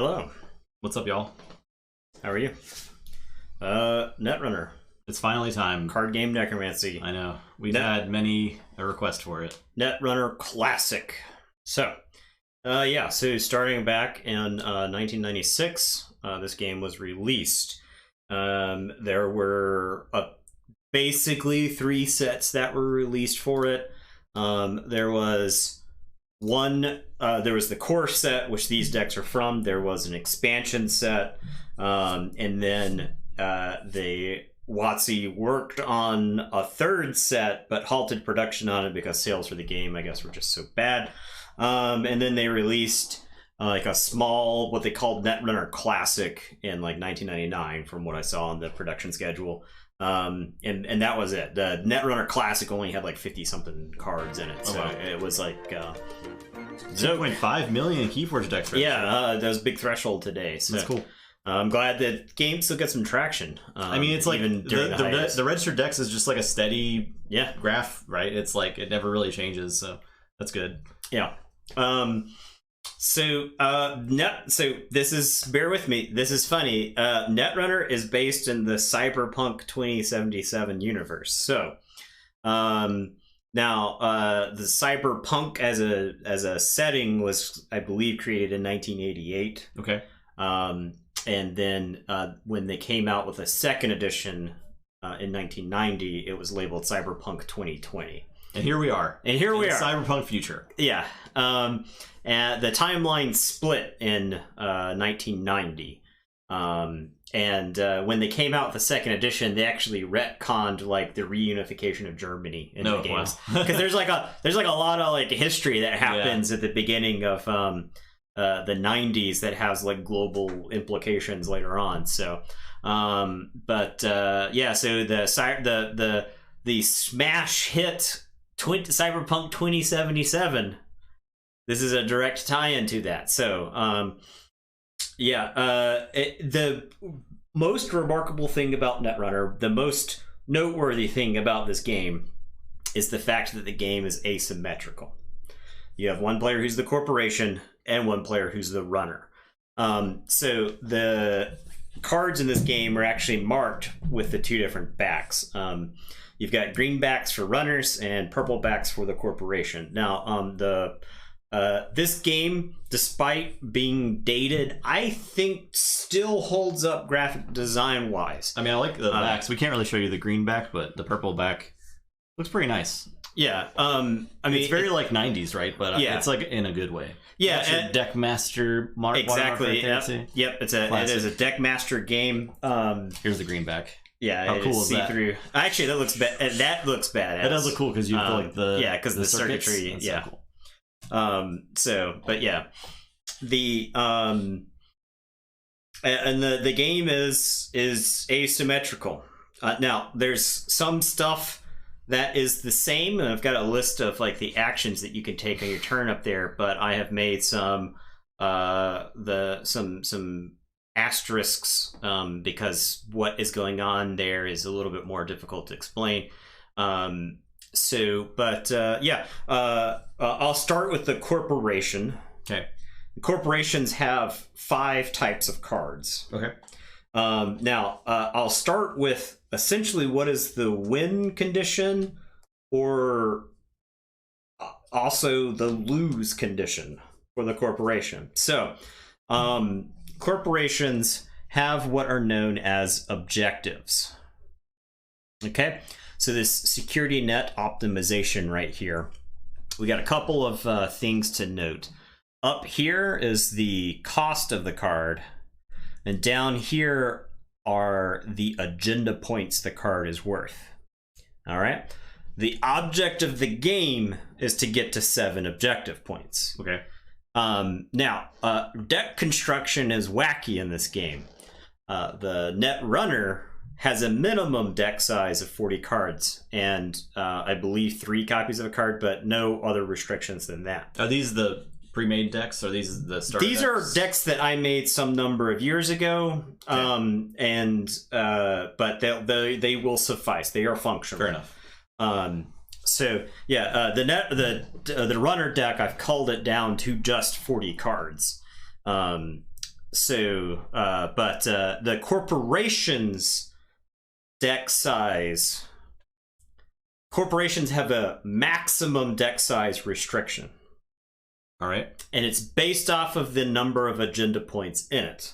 Hello. What's up, y'all? How are you? Netrunner. It's finally time. Card game Necromancy. I know. We've had many requests for it. Netrunner Classic. So, so starting back in 1996, this game was released. There were basically 3 sets that were released for it. There was there was the core set, which these decks are from. There was an expansion set, and then the WotC worked on a 3rd set, but halted production on it because sales for the game, I guess, were just so bad. And then they released like a small, what they called Netrunner Classic in like 1999, from what I saw on the production schedule. And that was it. The Netrunner Classic only had like 50-something cards in it, so it was like 2.5 million Keyforge decks. Yeah, that was a big threshold today. So that's cool. I'm glad that game still got some traction. I mean, it's like even during the registered decks is just like a steady graph, right? It's like it never really changes, so that's good. Yeah. So this is, bear with me, this is funny. Netrunner is based in the Cyberpunk 2077 universe. So now the Cyberpunk as a setting was, I believe, created in 1988. Okay. And then when they came out with a 2nd edition in 1990, it was labeled Cyberpunk 2020. And here we are. Cyberpunk future. Yeah. And the timeline split in 1990. And when they came out with the 2nd edition, they actually retconned like the reunification of Germany in the games. Because there's like a lot of like history that happens at the beginning of the 90s that has like global implications later on. So so the smash hit Cyberpunk 2077, this is a direct tie-in to that. So the most remarkable thing about Netrunner, the most noteworthy thing about this game, is the fact that the game is asymmetrical. You have one player who's the corporation and one player who's the runner. So the cards in this game are actually marked with the 2 different backs. You've got green backs for runners and purple backs for the corporation. Now, this game, despite being dated, I think still holds up graphic design wise. I mean, I like the backs. We can't really show you the green back, but the purple back looks pretty nice. Yeah, I mean, it's very like 90s, right? But it's like in a good way. Yeah, that's your deck master mark. Exactly. Right there, yep. It is a deck master game. Here's the green back. Yeah, how cool is that? Actually, that looks badass. That does look cool because you have like the because the circuitry. Yeah. So cool. The and the game is asymmetrical. Now there's some stuff that is the same, and I've got a list of like the actions that you can take on your turn up there, but I have made some asterisks because what is going on there is a little bit more difficult to explain. I'll start with the corporation. Okay. Corporations have 5 types of cards. Okay. Now, I'll start with essentially what is the win condition, or also the lose condition for the corporation. So, corporations have what are known as objectives. Okay? So this security net optimization right here, we got a couple of things to note. Up here is the cost of the card, and down here are the agenda points the card is worth. All right? The object of the game is to get to 7 objective points. Okay. Now, deck construction is wacky in this game. The Netrunner has a minimum deck size of 40 cards, and I believe 3 copies of a card, but no other restrictions than that. Are these the pre-made decks, or are these the starter decks? Are decks that I made some number of years ago, okay. But they will suffice. They are functional. Fair enough. The runner deck, I've culled it down to just 40 cards. But the corporation's deck size. Corporations have a maximum deck size restriction. All right. And it's based off of the number of agenda points in it.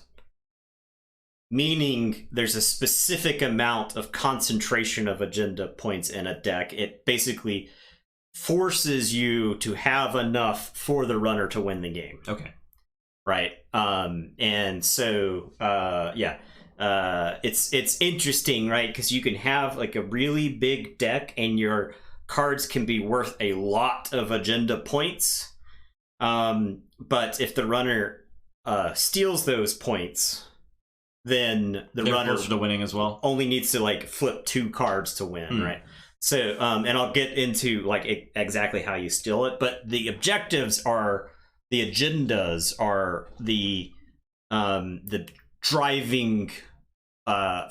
Meaning there's a specific amount of concentration of agenda points in a deck. It basically forces you to have enough for the runner to win the game. Okay. Right. And so, it's interesting, right? Because you can have like a really big deck and your cards can be worth a lot of agenda points. But if the runner steals those points, then the runner closer to winning as well. Only needs to like flip 2 cards to win, right? So, and I'll get into like exactly how you steal it, but the objectives are, the agendas are the driving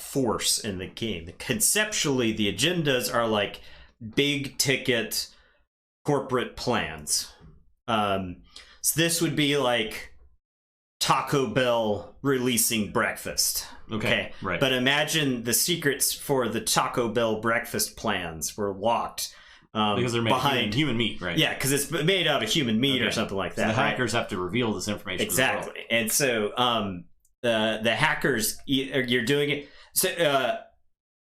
force in the game. Conceptually, the agendas are like big ticket corporate plans. So this would be like Taco Bell releasing breakfast. Okay, right. But imagine the secrets for the Taco Bell breakfast plans were locked. Because they're made behind human meat, right? Yeah, because it's made out of human meat or something like that. So the hackers have to reveal this information. Exactly. And so the hackers, you're doing it. So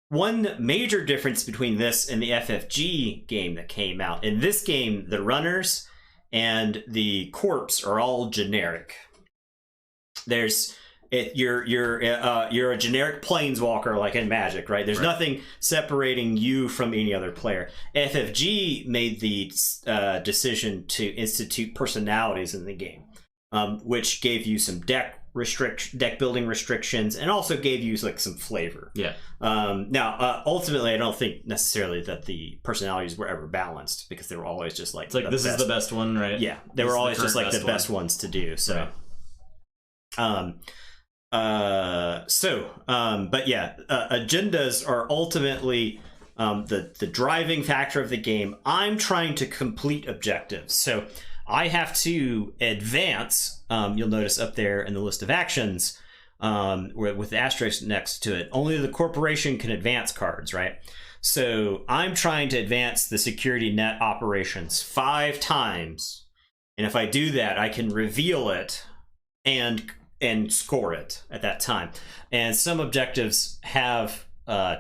one major difference between this and the FFG game that came out, in this game, the runners and the corpse are all generic. You're a generic planeswalker like in Magic, right? There's nothing separating you from any other player. FFG made the decision to institute personalities in the game, which gave you some deck building restrictions, and also gave you like some flavor. Yeah. Now, ultimately, I don't think necessarily that the personalities were ever balanced, because they were always just like, it's like this is the best one, right? Yeah, they were always just like the best ones to do. So, right. But yeah, agendas are ultimately the driving factor of the game. I'm trying to complete objectives, so I have to advance. You'll notice up there in the list of actions, with the asterisk next to it, only the corporation can advance cards, right? So I'm trying to advance the security net operations 5 times, and if I do that, I can reveal it and score it at that time. And some objectives have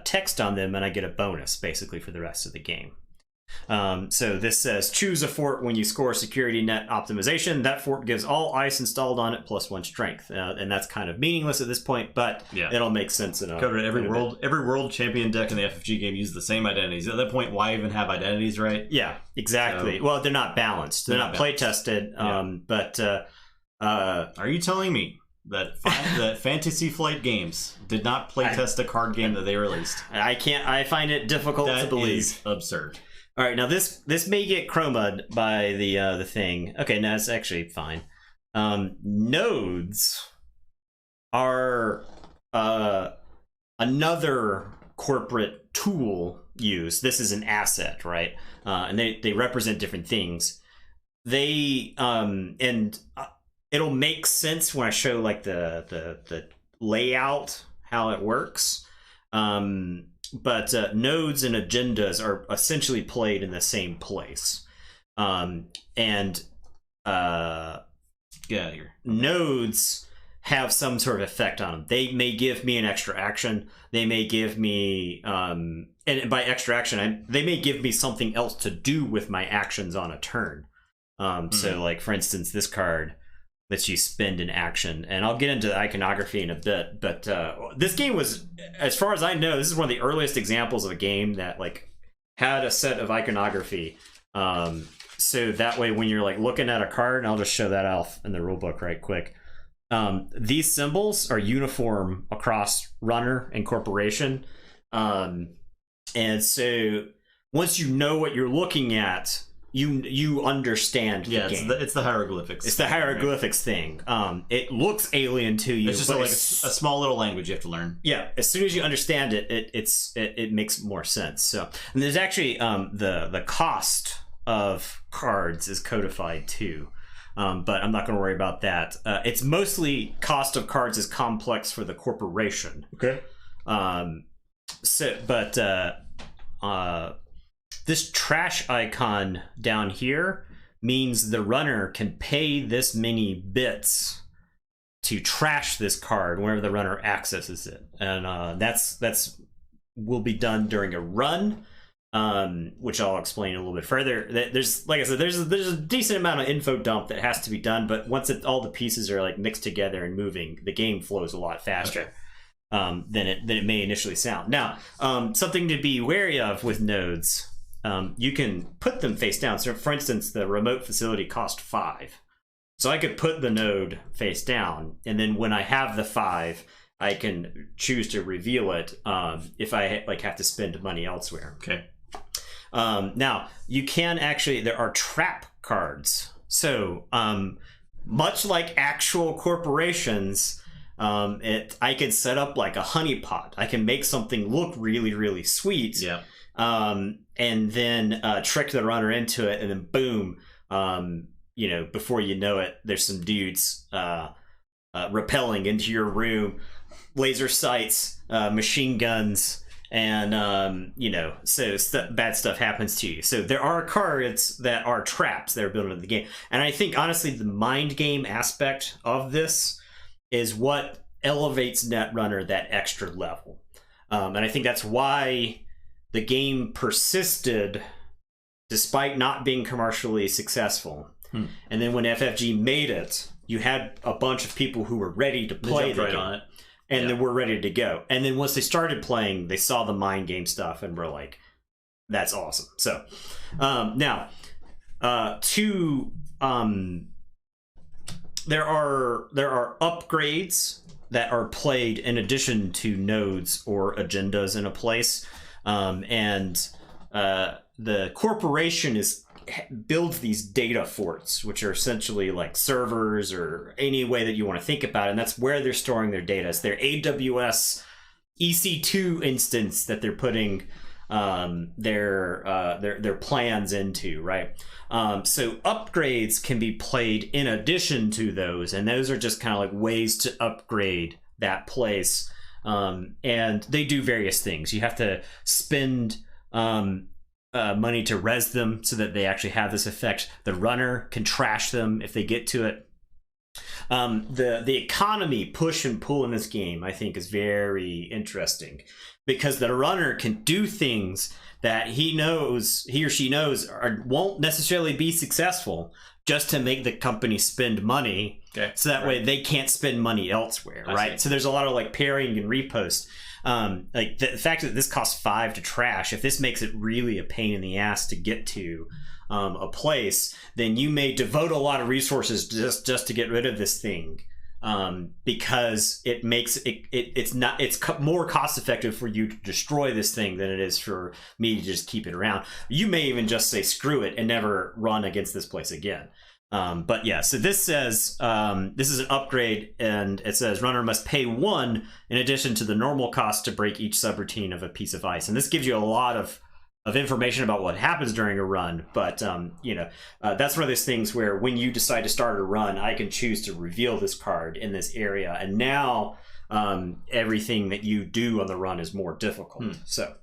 text on them, and I get a bonus basically for the rest of the game. So this says, choose a fort when you score security net optimization. That fort gives all ice installed on it +1 strength. And that's kind of meaningless at this point, but it'll make sense in a covered every world champion deck in the FFG game uses the same identities. At that point, why even have identities, right? Yeah, exactly. So, well, they're not balanced. They're not play tested. But are you telling me that Fantasy Flight Games did not play test a card game that they released? I find it difficult to believe. That is absurd. All right, now this may get chroma'd by the thing. Okay, no, it's actually fine. Nodes are another corporate tool used. This is an asset, right? And they represent different things. They it'll make sense when I show like the layout, how it works. But nodes and agendas are essentially played in the same place. Get out of here. Nodes have some sort of effect on them. They may give me an extra action. They may give me, and by extra action, they may give me something else to do with my actions on a turn. So like, for instance, this card lets you spend an action, and I'll get into the iconography in a bit, but this game was, as far as I know, this is one of the earliest examples of a game that like had a set of iconography, so that way when you're like looking at a card, and I'll just show that off in the rulebook right quick, these symbols are uniform across runner and corporation, and so once you know what you're looking at, you understand the game. It's the hieroglyphics. It's the hieroglyphics thing. It looks alien to you. It's just like a small little language you have to learn. Yeah, as soon as you understand it, it makes more sense. So, and there's actually the cost of cards is codified too. but I'm not going to worry about that. It's mostly cost of cards is complex for the corporation. Okay. This trash icon down here means the runner can pay this many bits to trash this card whenever the runner accesses it, and that's will be done during a run, which I'll explain a little bit further. There's, like I said, there's a decent amount of info dump that has to be done, but once all the pieces are like mixed together and moving, the game flows a lot faster. Okay. Than it may initially sound. Now, something to be wary of with nodes. You can put them face down. So, for instance, the remote facility cost 5. So I could put the node face down, and then when I have the 5, I can choose to reveal it if I have to spend money elsewhere. Okay. Now, you can actually, there are trap cards. So, much like actual corporations, I could set up like a honeypot. I can make something look really, really sweet. Yeah. And then trick the runner into it, and then boom, before you know it, there's some dudes rappelling into your room, laser sights, machine guns, and bad stuff happens to you. So there are cards that are traps that are built into the game, and I think honestly the mind game aspect of this is what elevates Netrunner that extra level, and I think that's why the game persisted despite not being commercially successful. And then when FFG made it, you had a bunch of people who were ready to play the game, on it. And then we're ready to go. And then once they started playing, they saw the mind game stuff and were like, that's awesome. So now, there are upgrades that are played in addition to nodes or agendas in a place. And the corporation builds these data forts, which are essentially like servers or any way that you want to think about it. And that's where they're storing their data. It's their AWS EC2 instance that they're putting their plans into, right? So upgrades can be played in addition to those, and those are just kind of like ways to upgrade that place. And they do various things. You have to spend money to res them so that they actually have this effect. The runner can trash them if they get to it. The economy push and pull in this game, I think, is very interesting, because the runner can do things that he or she knows won't necessarily be successul, just to make the company spend money. Okay. So that way they can't spend money elsewhere, right? So there's a lot of like parrying and repost. Like the fact that this costs 5 to trash, if this makes it really a pain in the ass to get to a place, then you may devote a lot of resources just to get rid of this thing, because it makes it's more cost effective for you to destroy this thing than it is for me to just keep it around. You may even just say screw it and never run against this place again. But yeah, so this says this is an upgrade, and it says runner must pay 1 in addition to the normal cost to break each subroutine of a piece of ice. And this gives you a lot of information about what happens during a run. But that's one of those things where when you decide to start a run, I can choose to reveal this card in this area, and now everything that you do on the run is more difficult. So,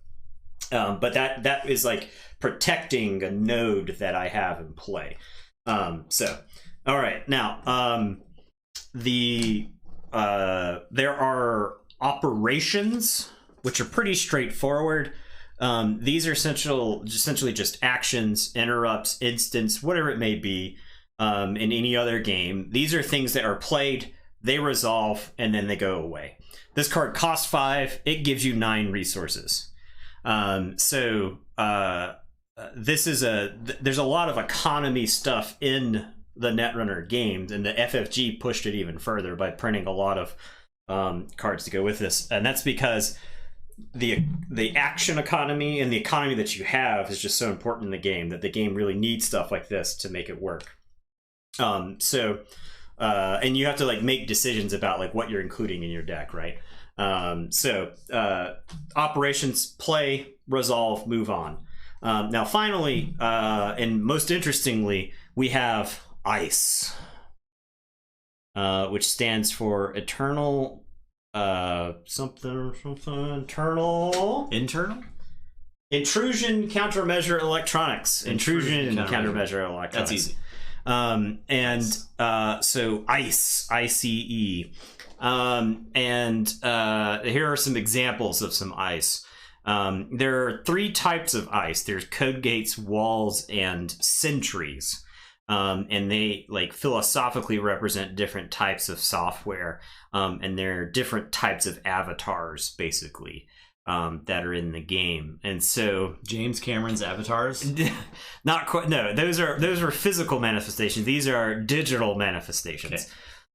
but that is like protecting a node that I have in play. So, all right, now, there are operations, which are pretty straightforward. These are essentially just actions, interrupts, instance, whatever it may be, in any other game. These are things that are played, they resolve, and then they go away. This card costs 5, it gives you 9 resources. There's a lot of economy stuff in the Netrunner games, and the FFG pushed it even further by printing a lot of cards to go with this, and that's because the action economy and the economy that you have is just so important in the game that the game really needs stuff like this to make it work. And you have to like make decisions about like what you're including in your deck, right? Operations, play, resolve, move on. Now, finally, and most interestingly, we have ice, which stands for eternal something internal intrusion countermeasure electronics. Intrusion countermeasure electronics. That's easy. So ICE. Here are some examples of some ice. There are 3 types of ice. There's code gates, walls, and sentries. And they like philosophically represent different types of software. And there are different types of avatars, basically, that are in the game. And so James Cameron's avatars? Not quite. No, those are physical manifestations. These are digital manifestations.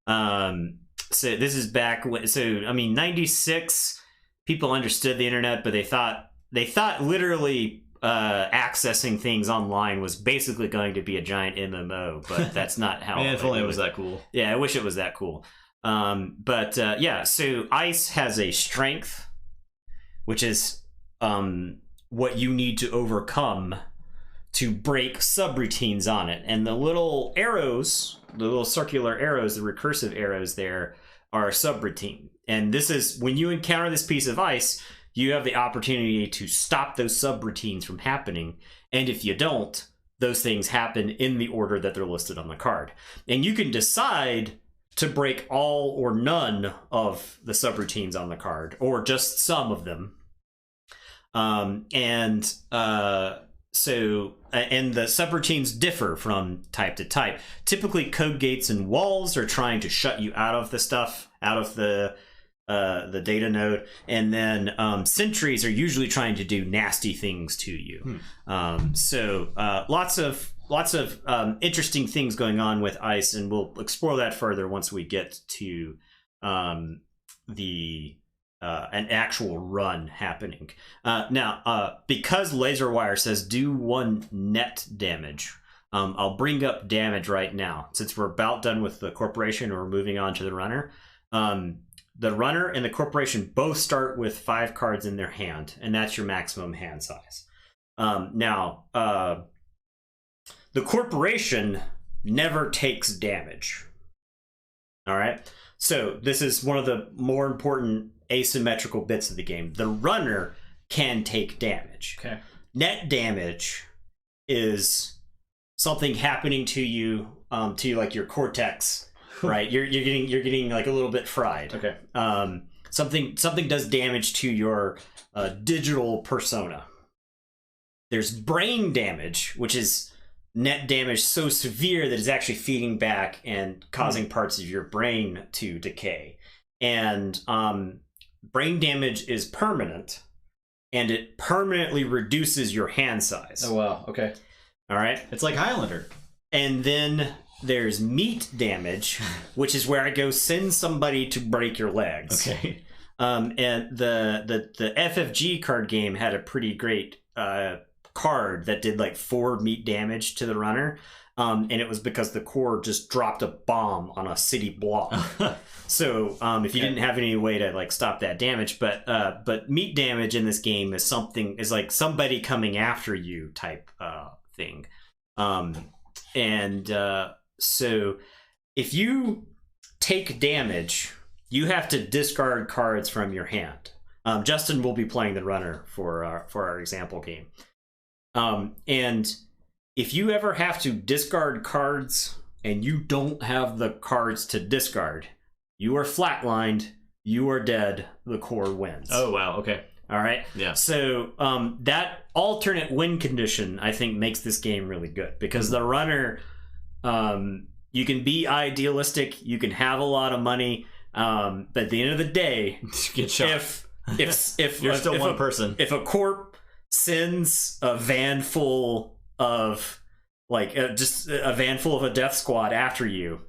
Okay. So this is back when. So I mean, 96 people understood the internet, but they thought literally accessing things online was basically going to be a giant MMO, but that's not how. Man, if only it was that cool. Yeah, I wish it was that cool. Yeah. So ice has a strength, which is what you need to overcome to break subroutines on it. And the little arrows, the little circular arrows, the recursive arrows there are a subroutine. And this is when you encounter this piece of ice, you have the opportunity to stop those subroutines from happening. And if you don't, those things happen in the order that they're listed on the card. And you can decide to break all or none of the subroutines on the card, or just some of them. And the subroutines differ from type to type. Typically, code gates and walls are trying to shut you out of the stuff, out of the data node, and then sentries are usually trying to do nasty things to you. Lots of interesting things going on with ice, and we'll explore that further once we get to an actual run happening. Now, because Laserwire says do 1 net damage, I'll bring up damage right now. Since we're about done with the corporation and we're moving on to the runner. The runner and the corporation both start with 5 cards in their hand, and that's your maximum hand size. Now, the corporation never takes damage. All right? So this is one of the more important asymmetrical bits of the game. The runner can take damage. Okay. Net damage is something happening to you like your cortex. Right, you're getting like a little bit fried. Okay. Something does damage to your digital persona. There's brain damage, which is net damage so severe that it's actually feeding back and causing parts of your brain to decay. And brain damage is permanent, and it permanently reduces your hand size. Oh wow. Okay. All right. It's like Highlander. And then there's meat damage, which is where I go send somebody to break your legs. Okay. And the FFG card game had a pretty great card that did like 4 meat damage to the runner. And it was because the core just dropped a bomb on a city block. So if you didn't have any way to like stop that damage, but meat damage in this game is like somebody coming after you type thing. So if you take damage, you have to discard cards from your hand. Justin will be playing the runner for our example game. And if you ever have to discard cards and you don't have the cards to discard, you are flatlined, you are dead, the core wins. Oh, wow. Okay. All right. Yeah. So that alternate win condition, I think, makes this game really good because the runner, you can be idealistic, you can have a lot of money, but at the end of the day, get shot. If you're still one person, if a corp sends a van full of just a van full of a death squad after you,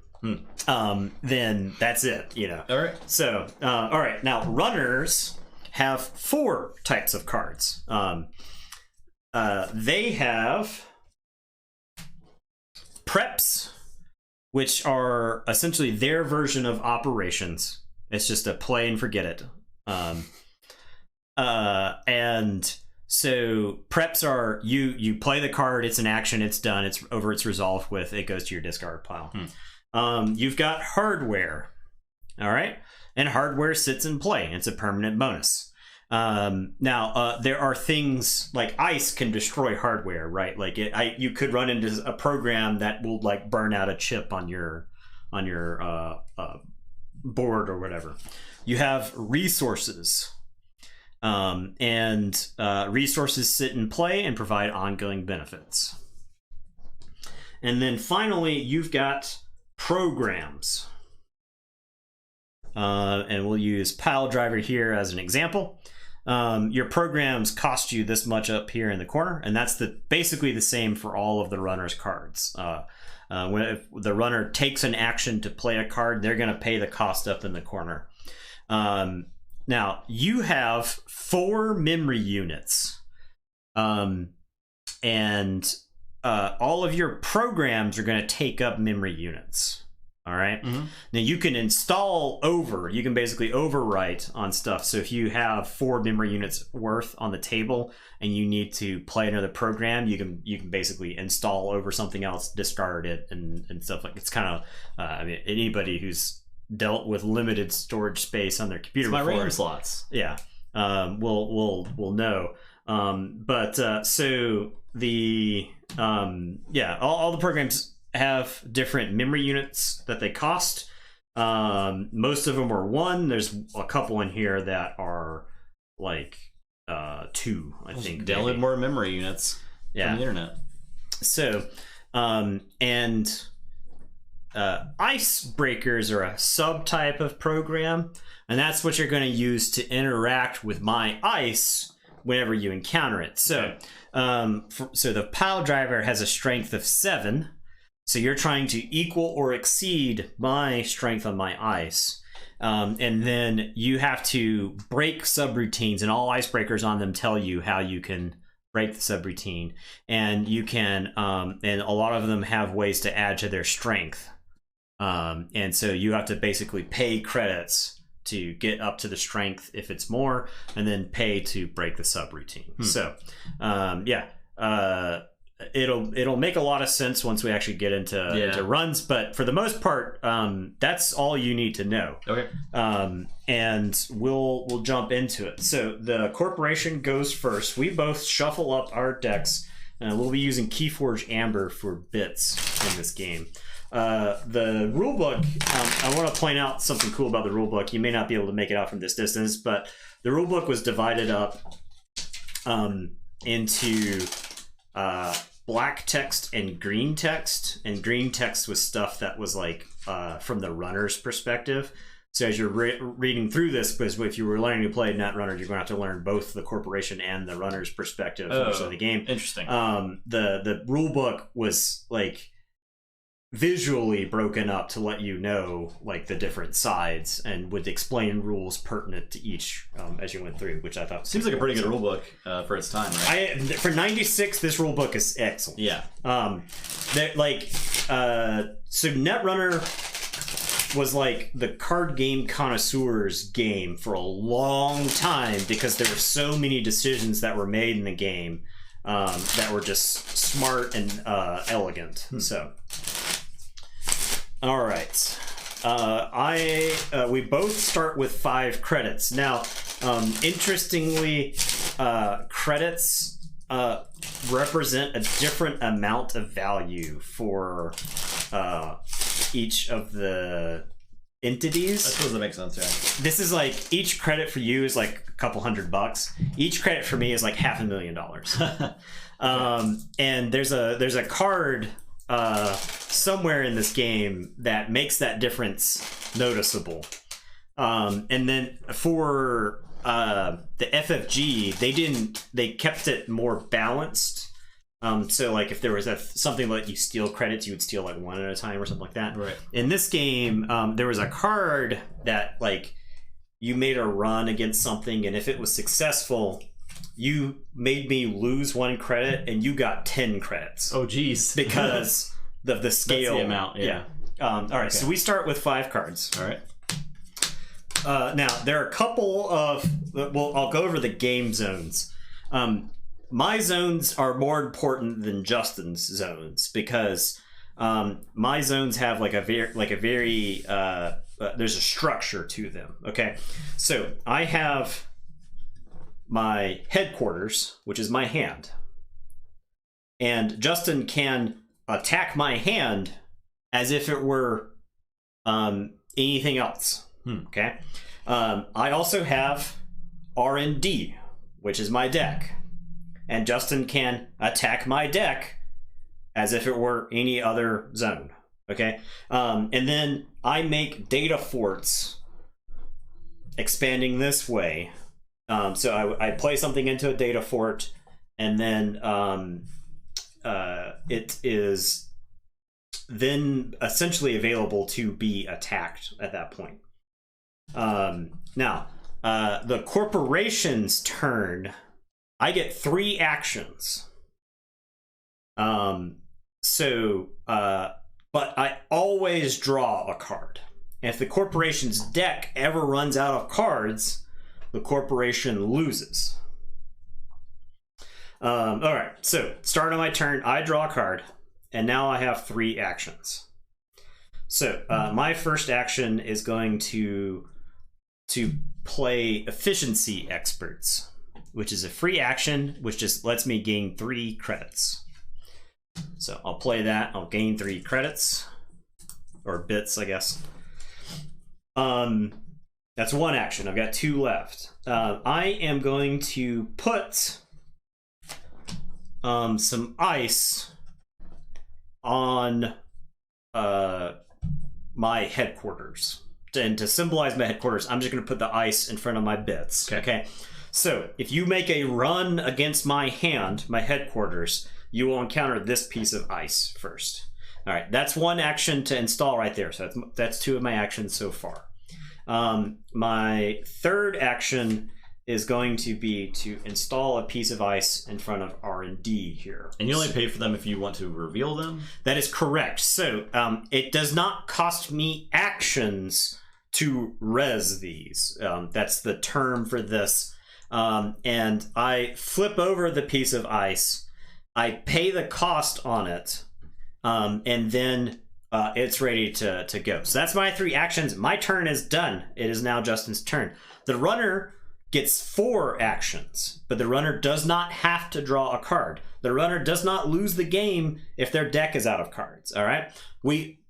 then that's it. All right. So all right, now runners have 4 types of cards. They have preps, which are essentially their version of operations. It's just a play and forget it. And So preps are you play the card, it's an action, it's done, it's over, it's resolved with, it goes to your discard pile. You've got hardware, all right, and hardware sits in play. It's a permanent bonus. Now there are things like ice can destroy hardware, right? Like you could run into a program that will like burn out a chip on your board or whatever. You have resources. Resources sit in play and provide ongoing benefits. And then finally, you've got programs. And we'll use Pile Driver here as an example. Your programs cost you this much up here in the corner, and that's basically the same for all of the runner's cards. If the runner takes an action to play a card, they're going to pay the cost up in the corner. Now, you have 4 memory units, and all of your programs are going to take up memory units. All right. Now, you can install you can basically overwrite on stuff. So if you have 4 memory units worth on the table and you need to play another program, you can basically install over something else, discard it, and stuff like it's kind of I mean, anybody who's dealt with limited storage space on their computer my before, RAM slots. Yeah, will know. So the all the programs have different memory units that they cost. Most of them are 1. There's a couple in here that are like 2, I think. Download more memory units from the internet. So icebreakers are a subtype of program, and that's what you're going to use to interact with my ice whenever you encounter it. So so the Pile Driver has a strength of 7. So you're trying to equal or exceed my strength on my ice. And then you have to break subroutines, and all icebreakers on them tell you how you can break the subroutine. And you can, and a lot of them have ways to add to their strength. And so you have to basically pay credits to get up to the strength if it's more, and then pay to break the subroutine. So, it'll make a lot of sense once we actually get into runs, but for the most part, that's all you need to know. Okay. And we'll jump into it. So the corporation goes first. We both shuffle up our decks, and we'll be using Keyforge Amber for bits in this game. The rulebook, I want to point out something cool about the rulebook. You may not be able to make it out from this distance, but the rulebook was divided up into black text and green text. And green text was stuff that was like from the runner's perspective. So as you're reading through this, because if you were learning to play Netrunner, you're going to have to learn both the corporation and the runner's perspective of the game. Interesting. The rulebook was like visually broken up to let you know like the different sides, and would explain rules pertinent to each as you went through, which I thought seems like a pretty good rule book for its time, right? For 96, this rule book is excellent. Yeah. So Netrunner was like the card game connoisseur's game for a long time, because there were so many decisions that were made in the game that were just smart and elegant. So all right, we both start with 5 credits. Now, interestingly, credits represent a different amount of value for each of the entities. I suppose that makes sense, yeah. This is like, each credit for you is like a couple $100. Each credit for me is like $500,000. And there's a card somewhere in this game that makes that difference noticeable. And then for the FFG, they kept it more balanced. So like if there was something like you steal credits, you would steal like 1 at a time or something like that. Right. In this game, there was a card that like you made a run against something, and if it was successful, you made me lose 1 credit and you got 10 credits. Oh geez. Because of the scale. That's the amount, yeah. All right, okay. So we start with 5 cards. All right. Now, there are a couple of... Well, I'll go over the game zones. my zones are more important than Justin's zones because my zones have like a very there's a structure to them. Okay, so I have my headquarters, which is my hand, and Justin can attack my hand as if it were anything else. Okay, I also have R&D, which is my deck, and Justin can attack my deck as if it were any other zone. Okay, and then I make data forts expanding this way. So I play something into a data fort, and then it is then essentially available to be attacked at that point. Now, the corporation's turn, I get 3 actions. But I always draw a card. And if the corporation's deck ever runs out of cards, the corporation loses. All right, so start of my turn, I draw a card, and now I have 3 actions. So my first action is going to play Efficiency Experts, which is a free action, which just lets me gain 3 credits. So I'll play that. I'll gain 3 credits, or bits, I guess. That's 1 action. I've got 2 left. I am going to put some ice on my headquarters. And to symbolize my headquarters, I'm just going to put the ice in front of my bits. Okay. So if you make a run against my hand, my headquarters, you will encounter this piece of ice first. All right, that's 1 action to install right there. So that's 2 of my actions so far. My third action is going to be to install a piece of ice in front of R&D here. And you only pay for them if you want to reveal them? That is correct. So it does not cost me actions to res these. That's the term for this. And I flip over the piece of ice. I pay the cost on it, and then it's ready to go. So that's my 3 actions. My turn is done. It is now Justin's turn. The runner gets 4 actions, but the runner does not have to draw a card. The runner does not lose the game if their deck is out of cards. All right,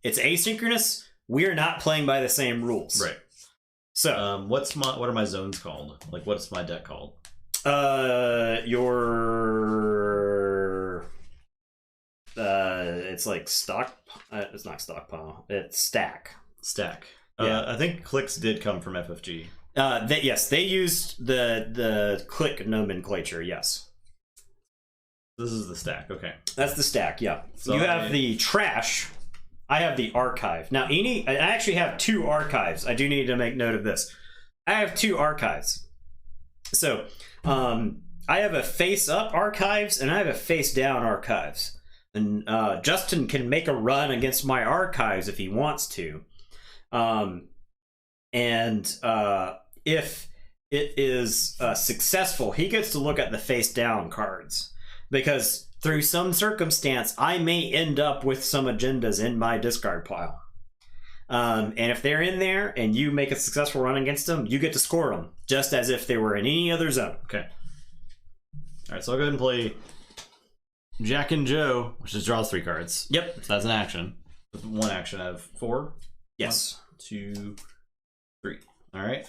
it's asynchronous. We are not playing by the same rules. Right. So what are my zones called? Like, what's my deck called? It's like stock. It's not stockpile. It's stack. Stack. Yeah. I think clicks did come from FFG. Yes, they used the click nomenclature. Yes. This is the stack. Okay. That's the stack. Yeah. So you have the trash. I have the archive. Now, I actually have 2 archives. I do need to make note of this. I have 2 archives. So, I have a face-up archives and I have a face-down archives. And Justin can make a run against my archives if he wants to. If it is successful, he gets to look at the face-down cards. Because through some circumstance, I may end up with some agendas in my discard pile. And if they're in there and you make a successful run against them, you get to score them, just as if they were in any other zone. Okay. All right, so I'll go ahead and play Jack and Joe, which just draws 3 cards. Yep. So that's an action. With 1 action, I have 4. Yes. 1, 2, 3. All right.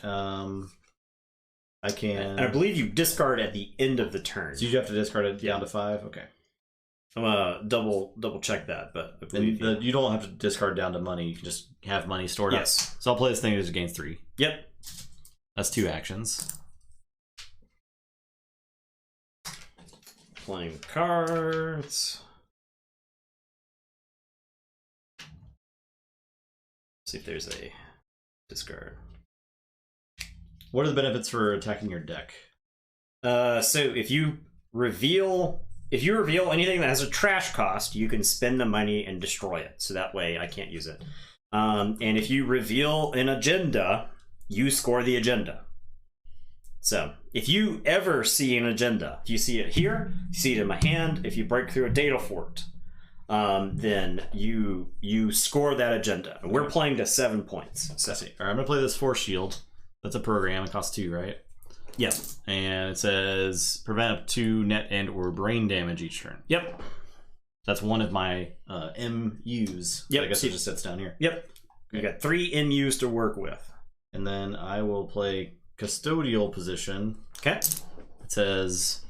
I can. And I believe you discard at the end of the turn. So you have to discard it down to 5. Okay. I'm gonna double check that, but I believe you don't have to discard down to money. You can just have money stored up. Yes. So I'll play this thing as it gains 3. Yep. That's 2 actions. Playing cards. See if there's a discard. What are the benefits for attacking your deck? So if you reveal anything that has a trash cost, you can spend the money and destroy it. So that way I can't use it. And if you reveal an agenda, you score the agenda. So if you ever see an agenda, if you see it here, you see it in my hand, if you break through a data fort, then you score that agenda. And we're playing to 7 points. So. All right, I'm gonna play this Force Shield. That's a program. It costs 2, right? Yep. And it says prevent up to net and or brain damage each turn. Yep. That's one of my MUs. Yep. I guess it just sits down here. Yep. Okay. You got 3 MUs to work with. And then I will play Custodial Position. Okay. It says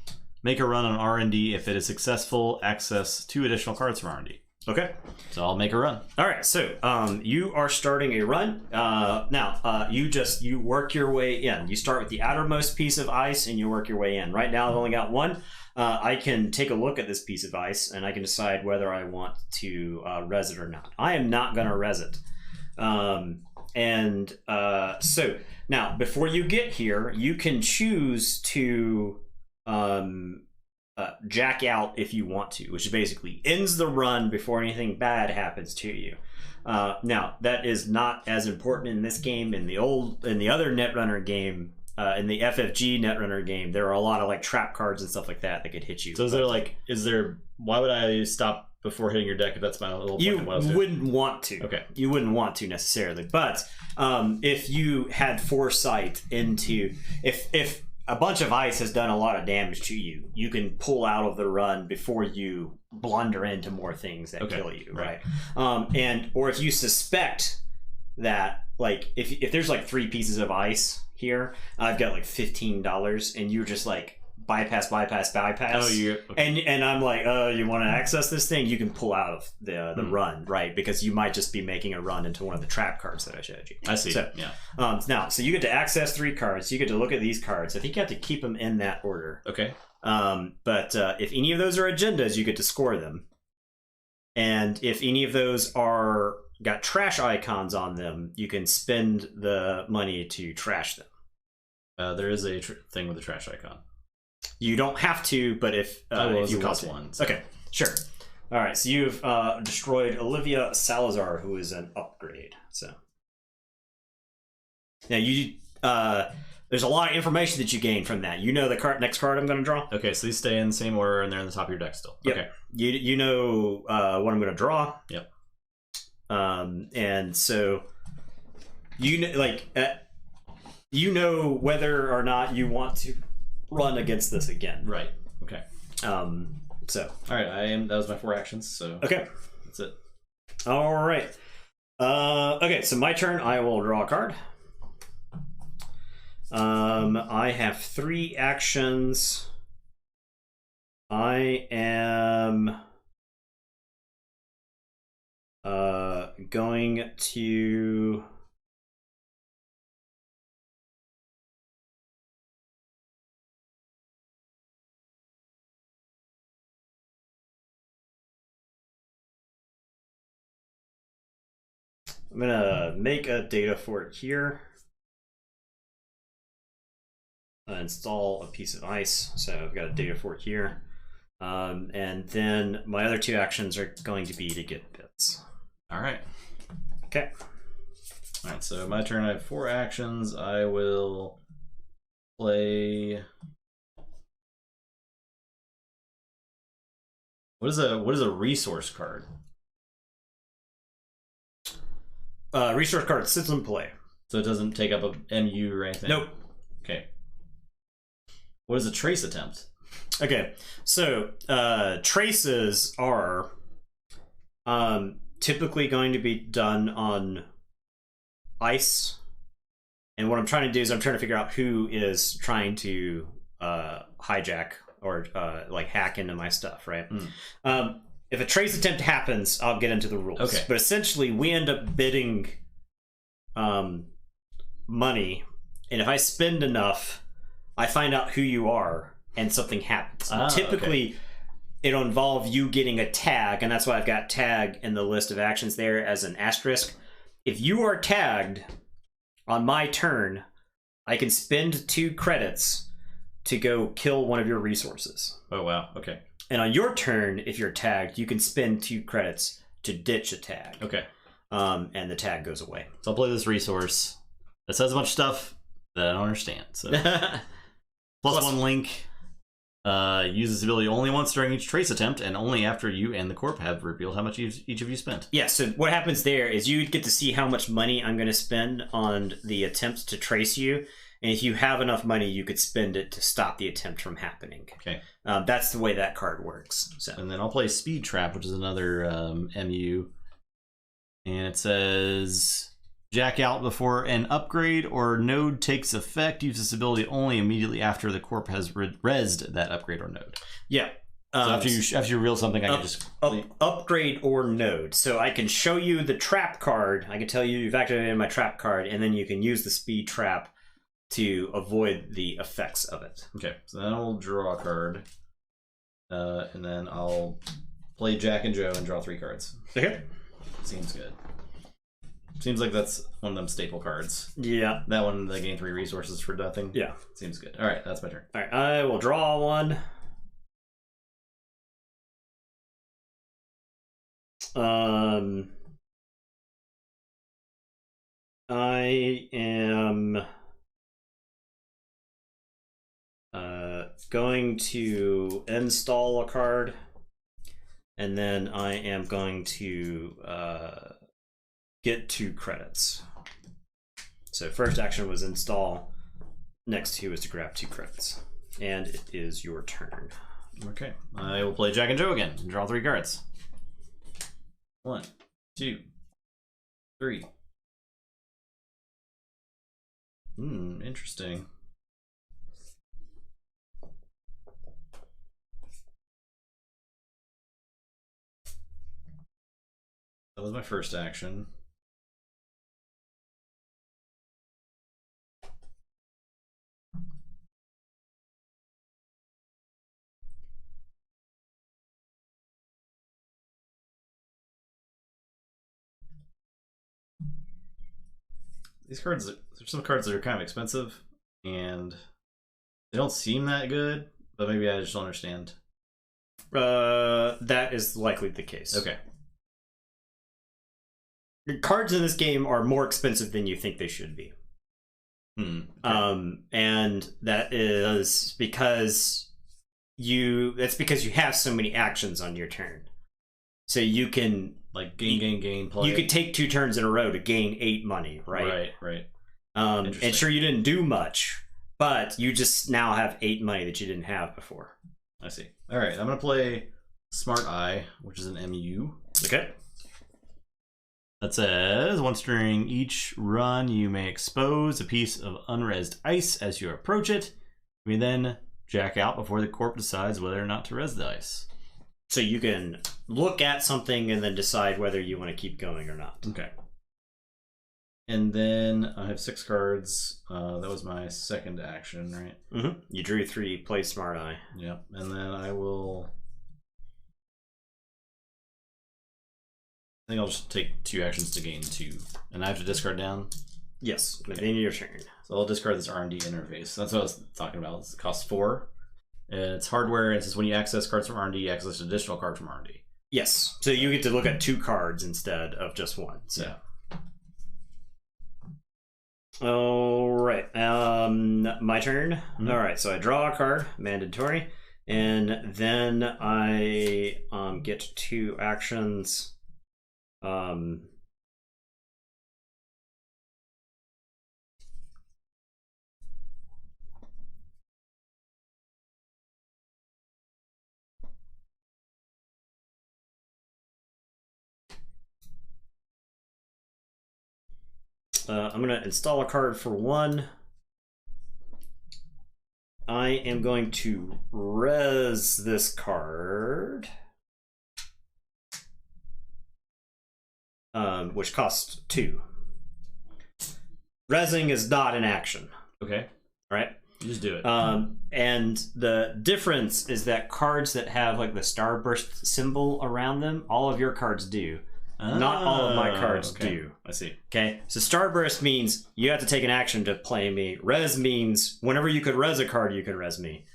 make a run on R&D. If it is successful, access 2 additional cards from R&D. Okay. So I'll make a run. All right. So you are starting a run. Now you work your way in. You start with the outermost piece of ice and you work your way in. Right now I've only got 1. I can take a look at this piece of ice and I can decide whether I want to res it or not. I am not going to res it. So now before you get here, you can choose to jack out if you want to, which basically ends the run before anything bad happens to you. Now that is not as important in this game. In the other Netrunner game, in the FFG Netrunner game, there are a lot of like trap cards and stuff like that that could hit you. So why would I stop before hitting your deck if that's my little you wouldn't want to. Okay. You wouldn't want to necessarily. But if you had foresight into if a bunch of ice has done a lot of damage to you, you can pull out of the run before you blunder into more things that kill you, right? Or if you suspect that, like, if there's like 3 pieces of ice here, I've got like $15, and you're just like bypass. Oh, and I'm like, you want to access this thing? You can pull out of the run, right? Because you might just be making a run into one of the trap cards that I showed you. I see. So, yeah. So you get to access 3 cards. You get to look at these cards. I think you have to keep them in that order. Okay. But if any of those are agendas, you get to score them. And if any of those are got trash icons on them, you can spend the money to trash them. There is a thing with a trash icon. You don't have to, but if you cost want 1. So. Okay, sure. All right, so you've destroyed Olivia Salazar, who is an upgrade. So now there's a lot of information that you gain from that. You know the next card I'm going to draw. Okay, so these stay in the same order, and they're in the top of your deck still. Yep. Okay. You know what I'm going to draw. Yep. And so you know whether or not you want to run against this again. Right. Okay. So. All right. That was my 4 actions. So. Okay. That's it. All right. Okay. So my turn. I will draw a card. I have 3 actions. I am going to. I'm gonna make a data fort here. Install a piece of ice. So I've got a data fort here. And then my other 2 actions are going to be to get bits. All right. Okay. All right. So my turn. I have 4 actions. I will play. What is a resource card? Resource card sits in play. So it doesn't take up a MU or anything? Nope. Okay. What is a trace attempt? Okay, so traces are typically going to be done on ice. And what I'm trying to do is I'm trying to figure out who is trying to hijack or like hack into my stuff, right? If a trace attempt happens, I'll get into the rules. Okay. But essentially, we end up bidding money, and if I spend enough, I find out who you are, and something happens. Typically, it'll involve you getting a tag, and that's why I've got tag in the list of actions there as an asterisk. If you are tagged on my turn, I can spend 2 credits to go kill one of your resources. Oh, wow. Okay. And on your turn, if you're tagged, you can spend 2 credits to ditch a tag. Okay. And the tag goes away. So I'll play this resource that says a bunch of stuff that I don't understand. So +1 link. Use this ability only once during each trace attempt, and only after you and the corp have revealed how much each of you spent. Yeah, so what happens there is you get to see how much money I'm going to spend on the attempts to trace you, and if you have enough money, you could spend it to stop the attempt from happening. Okay. That's the way that card works. So. And then I'll play Speed Trap, which is another MU. And it says, jack out before an upgrade or node takes effect. Use this ability only immediately after the corp has rezzed that upgrade or node. Yeah. So after you reveal something, I can just... upgrade or node. So I can show you the trap card. I can tell you you've activated my trap card, and then you can use the Speed Trap to avoid the effects of it. Okay, so then I'll draw a card. And then I'll play Jack and Joe and draw 3 cards. Okay. Seems good. Seems like that's one of them staple cards. Yeah. That one, they gain 3 resources for nothing. Yeah. Seems good. All right, that's my turn. All right, I will draw one. I am going to install a card, and then I am going to get 2 credits. So first action was install, next 2 is to grab 2 credits, and it is your turn. Okay, I will play Jack and Joe again and draw 3 cards. 1, 2, 3. Interesting. That was my first action. These cards, there's some cards that are kind of expensive, and they don't seem that good, but maybe I just don't understand. That is likely the case. Okay. Cards in this game are more expensive than you think they should be. Okay. And that is because that's because you have so many actions on your turn. So you can like gain play. You could take 2 turns in a row to gain 8 money, right? Right. And sure, you didn't do much, but you just now have 8 money that you didn't have before. I see. All right, I'm gonna play Smart Eye, which is an MU. Okay. That says, once during each run, you may expose a piece of unrezzed ice as you approach it. You may then jack out before the corp decides whether or not to res the ice. So you can look at something and then decide whether you want to keep going or not. Okay. And then I have 6 cards. That was my second action, right? Mm-hmm. You drew 3, play Smart Eye. Yeah, and then I will... I think I'll just take 2 actions to gain 2. And I have to discard down? Yes, at the end of your turn. So I'll discard this R&D interface. That's what I was talking about. It costs 4. And it's hardware, and it says when you access cards from R&D, you access an additional card from R&D. Yes, so you get to look at 2 cards instead of just 1. So. Yeah. All right, my turn. Mm-hmm. All right, so I draw a card, mandatory, and then I get 2 actions. I'm going to install a card for 1. I am going to res this card, which costs 2. Resing is not an action. Okay. Right? You just do it. And the difference is that cards that have like the starburst symbol around them, all of your cards do. Not all of my cards do. I see. Okay, so Starburst means you have to take an action to play me. Res means whenever you could res a card, you can res me.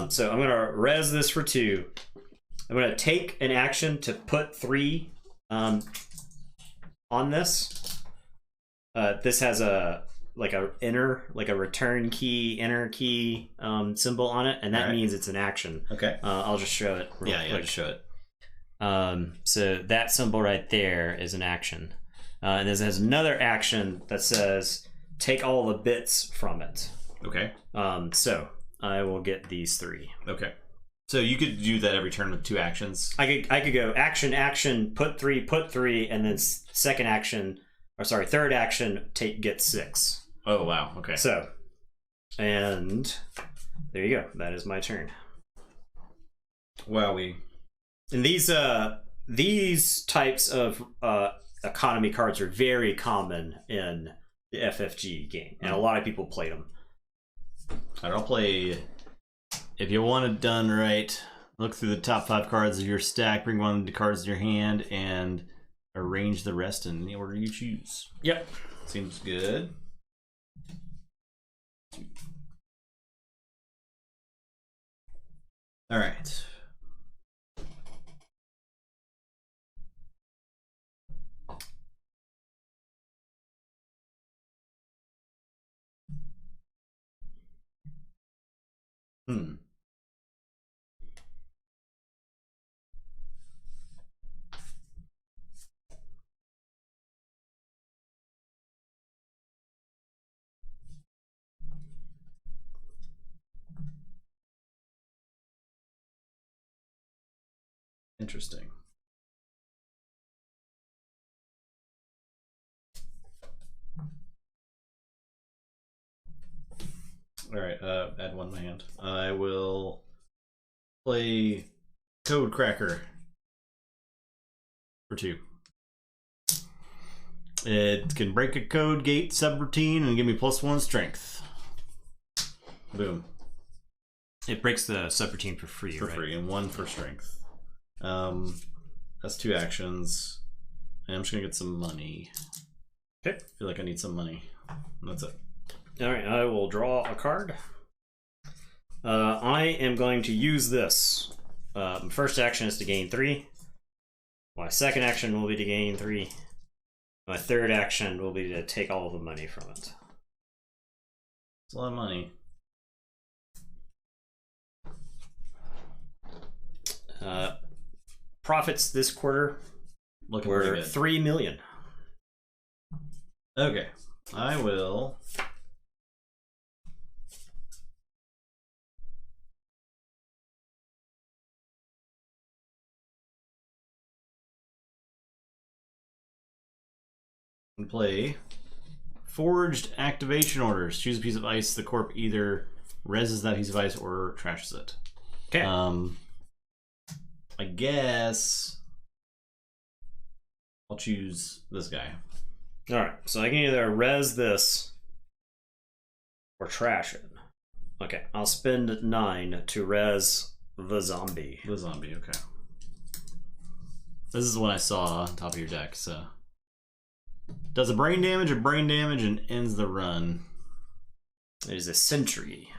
So I'm going to res this for 2. I'm going to take an action to put 3 on this. This has a like a return key, enter key symbol on it, and that means it's an action. Okay. I'll just show it. Yeah, just show it. So that symbol right there is an action, and this has another action that says take all the bits from it. Okay. So I will get these 3. Okay. So you could do that every turn with 2 actions. I could go action, put 3, and then third action, get 6. Oh wow. Okay. So, and there you go. That is my turn. Wowie. And these types of economy cards are very common in the FFG game, and a lot of people play them. I'll play. If you want it done right, look through the top 5 cards of your stack, bring one of the cards in your hand, and arrange the rest in the order you choose. Yep. Seems good. All right. Interesting. All right, add 1 in my hand. I will play Code Cracker for 2. It can break a code gate subroutine and give me +1 strength. Boom. It breaks the subroutine for free, For right? free, and 1 for strength. That's 2 actions. And I'm just gonna get some money. Okay. I feel like I need some money. That's it. All right, I will draw a card. I am going to use this. First action is to gain 3. My second action will be to gain 3. My third action will be to take all of the money from it. It's a lot of money. Profits this quarter Looking were pretty good. 3 million. Okay, I will. Play Forged Activation Orders. Choose a piece of ice. The corp either reses that piece of ice or trashes it. Okay. I guess I'll choose this guy. All right, so I can either res this or trash it. Okay, I'll spend 9 to res the zombie. The zombie, okay. This is the one I saw on top of your deck, so. Does a brain damage and ends the run. It is a sentry.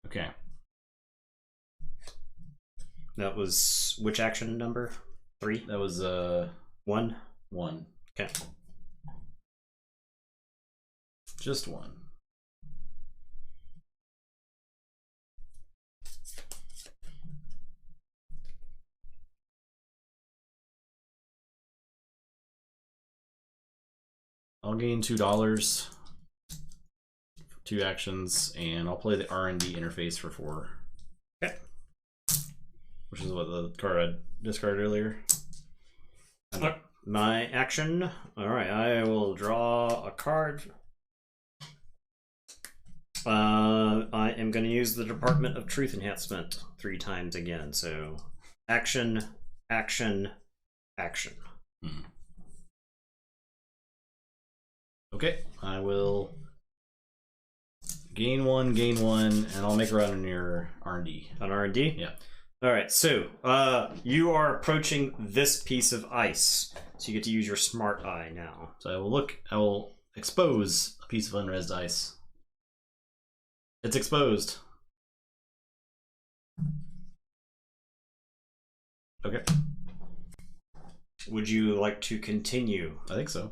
Okay. That was which action number? 3? That was 1? 1. Okay. Just 1. I'll gain $2 for 2 actions, and I'll play the R&D interface for 4. Okay. Which is what the card I discarded earlier. My action. All right, I will draw a card. I am going to use the Department of Truth Enhancement 3 times again. So, action, action, action. Okay, I will gain 1, and I'll make a run on your R&D. On R&D? Yeah. All right, so you are approaching this piece of ice. So you get to use your smart eye now. So I will expose a piece of unresed ice. It's exposed. Okay. Would you like to continue? I think so.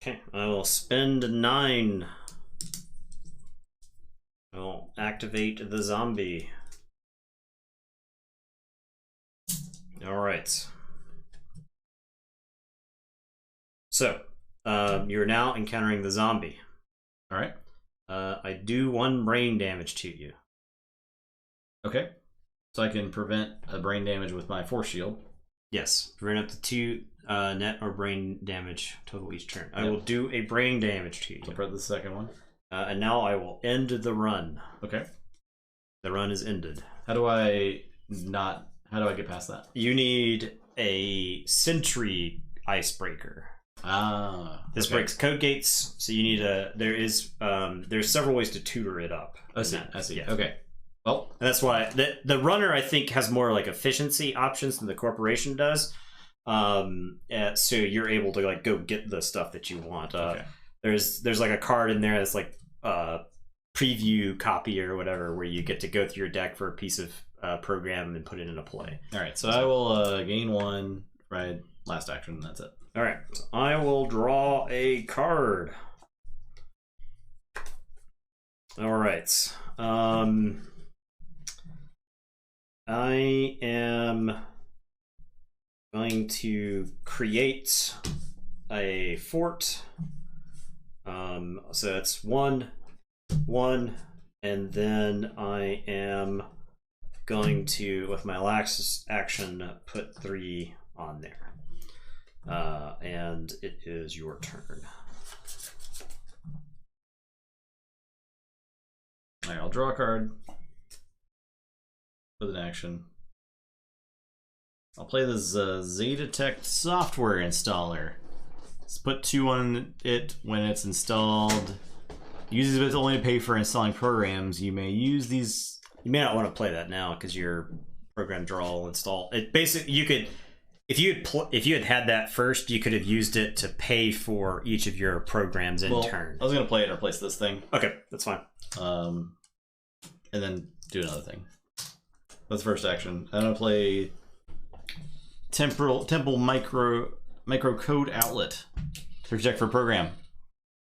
Okay, I will spend 9. I'll activate the zombie. All right. So, you're now encountering the zombie. All right. I do 1 brain damage to you. Okay. So I can prevent a brain damage with my force shield. Yes, prevent up to 2 net or brain damage total each turn. I Yep. will do a brain damage to you. So press the second one. And now I will end the run. Okay. The run is ended. How do I get past that? You need a sentry icebreaker. This okay. breaks code gates, so you need there's several ways to tutor it up. I see. Yeah. Okay. Well, and that's why the runner, I think, has more like efficiency options than the corporation does. So you're able to like go get the stuff that you want. Okay. There's like a card in there that's like preview copy or whatever, where you get to go through your deck for a piece of program and put it into play. All right. So I will gain 1 right last action. That's it. All right. I will draw a card. All right. I am going to create a fort. So it's 1, 1, and then I am going to, with my last action, put 3 on there. And it is your turn. All right, I'll draw a card with an action. I'll play this Zetatech software installer. Let's put 2 on it when it's installed. Uses it only to pay for installing programs. You may use these. You may not want to play that now because your program draw will install. It basically, you could, if you had that first, you could have used it to pay for each of your programs in turn. I was gonna play it and replace this thing. Okay, that's fine. And then do another thing. That's the first action. I'm gonna play Temple Microcode Outlet. Search deck for program.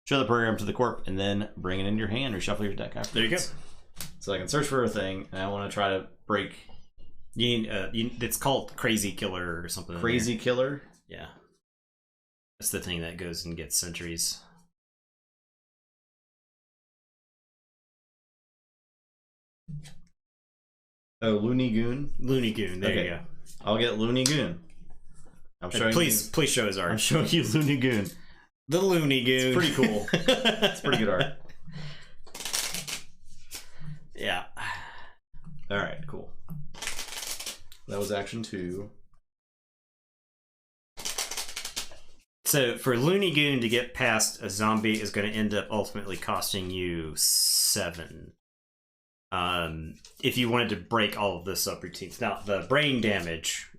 Show the program to the corp, and then bring it into your hand or shuffle your deck after. There you go. So I can search for a thing, and I want to try to break. It's called Crazy Killer or something. Crazy Killer? Yeah. That's the thing that goes and gets sentries. Oh, Looney Goon? Looney Goon, there you go. I'll get Looney Goon. I'm showing please show his art. I'm showing you Looney Goon. The Looney Goon. It's pretty cool. It's pretty good art. Yeah. Alright, cool. That was action 2. So for Looney Goon to get past a zombie is going to end up ultimately costing you 7. If you wanted to break all of the subroutines. Now, the brain damage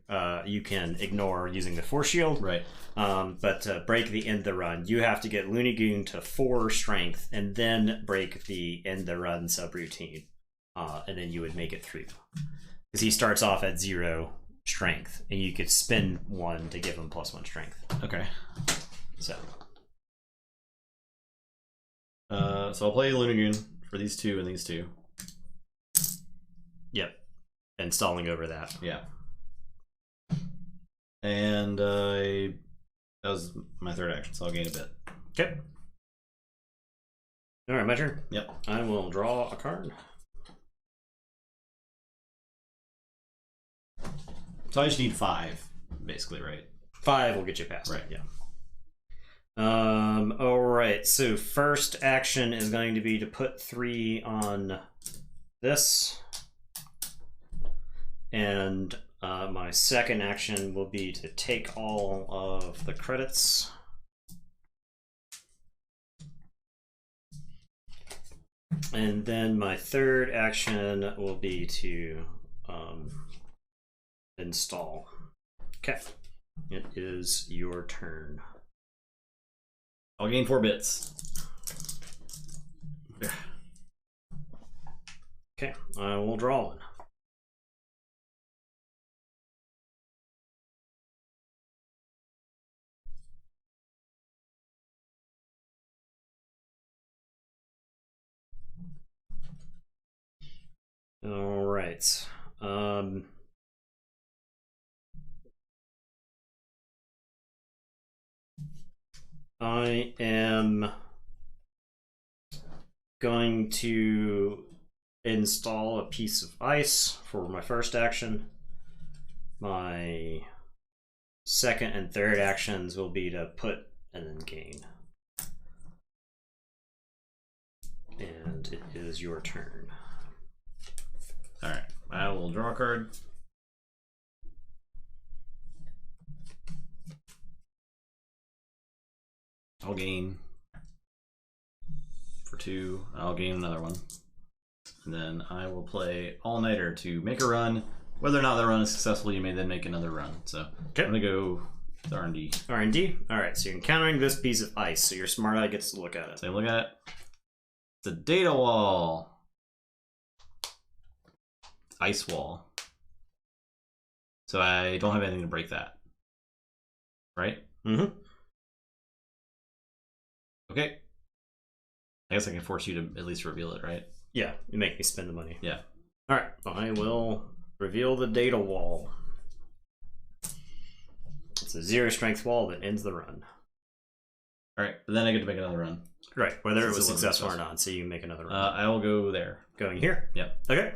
you can ignore using the force shield. Right. But to break the end the run, you have to get Looney Goon to 4 strength and then break the end the run subroutine. And then you would make it through. Because he starts off at 0 strength, and you could spend 1 to give him +1 strength. Okay. So I'll play Looney Goon for these 2 and these 2. Yep. And stalling over that. Yeah. And that was my 3rd action, so I'll gain a bit. Okay. All right, my turn. Yep. I will draw a card. So I just need 5, basically, right? 5 will get you past right. it, yeah. All right, so first action is going to be to put 3 on this. And my second action will be to take all of the credits. And then my third action will be to install. Okay, it is your turn. I'll gain 4 bits. Okay, I will draw one. All right. I am going to install a piece of ice for my first action. My second and third actions will be to put and then gain. And it is your turn. Alright, I will draw a card. I'll gain for 2. I'll gain another one. And then I will play All-Nighter to make a run. Whether or not the run is successful, you may then make another run. So okay. I'm going to go with R&D. R&D? Alright, so you're encountering this piece of ice, so your smart eye gets to look at it. So you look at it. It's a data wall. Ice wall. So I don't have anything to break that. Right? Mm-hmm. Okay. I guess I can force you to at least reveal it, right? Yeah, you make me spend the money. Yeah. Alright, I will reveal the data wall. It's a 0 strength wall that ends the run. Alright, but then I get to make another run. Right, whether it was successful or not, so you make another run. I will go there. Going here? Yep. Okay.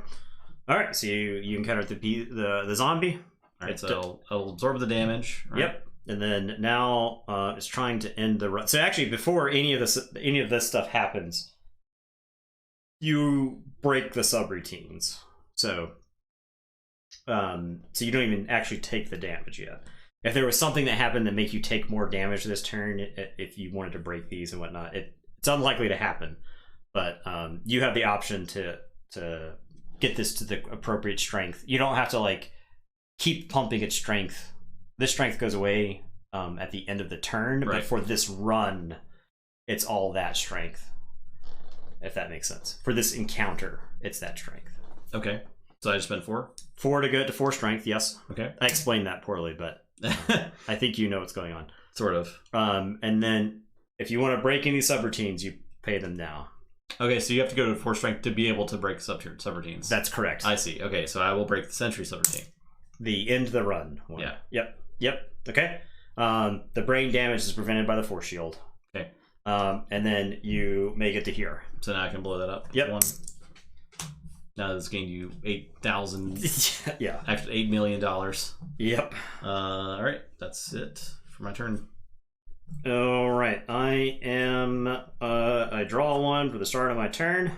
Alright, so you encountered the zombie. Alright, so I'll absorb the damage. Right? Yep. And then now it's trying to end the run. So actually, before any of this stuff happens, you break the subroutines. So you don't even actually take the damage yet. If there was something that happened that make you take more damage this turn, if you wanted to break these and whatnot, it's unlikely to happen. But you have the option to get this to the appropriate strength. You don't have to like keep pumping its strength. This strength goes away at the end of the turn, right. But for this run, it's all that strength. If that makes sense. For this encounter, it's that strength. Okay. So I just spent 4? 4 to go to 4 strength, yes. Okay. I explained that poorly, but I think you know what's going on. Sort of. And then if you want to break any subroutines, you pay them now. Okay, so you have to go to 4 strength to be able to break subroutines. That's correct. I see. Okay, so I will break the sentry subroutine. The end of the run one. Yeah. Yep. Okay. The brain damage is prevented by the force shield. Okay. And then you make it to here. So now I can blow that up. Yep. 1. Now this gained you 8,000. Yeah. Actually, $8 million. Yep. All right, that's it for my turn. All right, I am. I draw 1 for the start of my turn.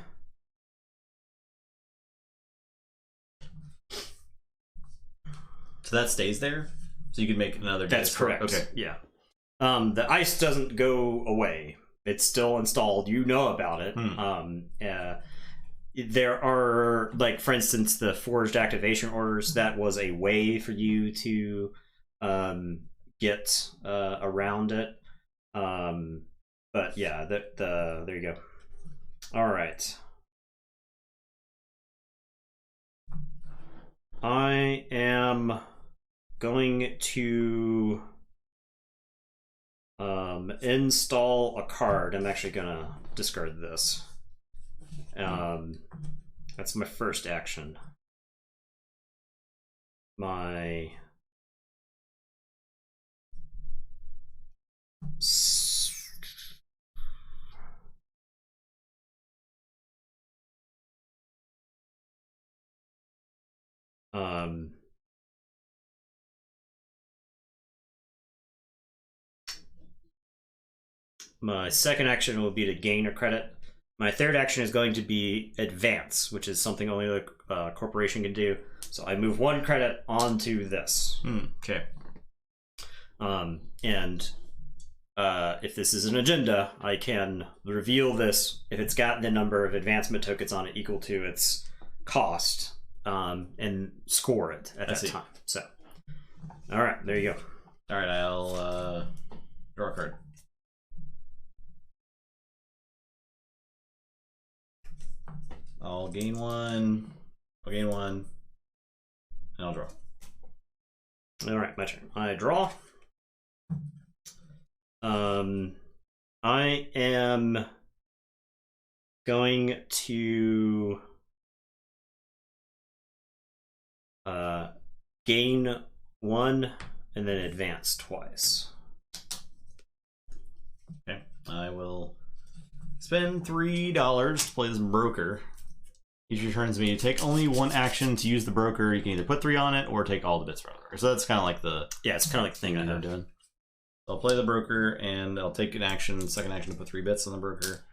So that stays there. So you can make another. That's correct. Okay. Yeah. The ice doesn't go away. It's still installed. You know about it. There are, like, for instance, the forged activation orders. That was a way for you to get around it. But yeah, there you go. All right. I am going to install a card. I'm actually gonna discard this. That's my first action. My my second action will be to gain a credit. My third action is going to be advance, which is something only the corporation can do. So I move 1 credit onto this. Okay. And if this is an agenda, I can reveal this if it's got the number of advancement tokens on it equal to its cost, and score it at that time. So, all right, there you go. All right, I'll draw a card. I'll gain 1. I'll gain 1. And I'll draw. All right, my turn. I draw. I am going to gain 1 and then advance twice. Okay, I will spend $3 to play this broker. Each returns me. Take only 1 action to use the broker. You can either put 3 on it or take all the bits from it. So that's kind of like the it's kind of like the thing I'm doing. So I'll play the broker and I'll take an action, second action to put 3 bits on the broker,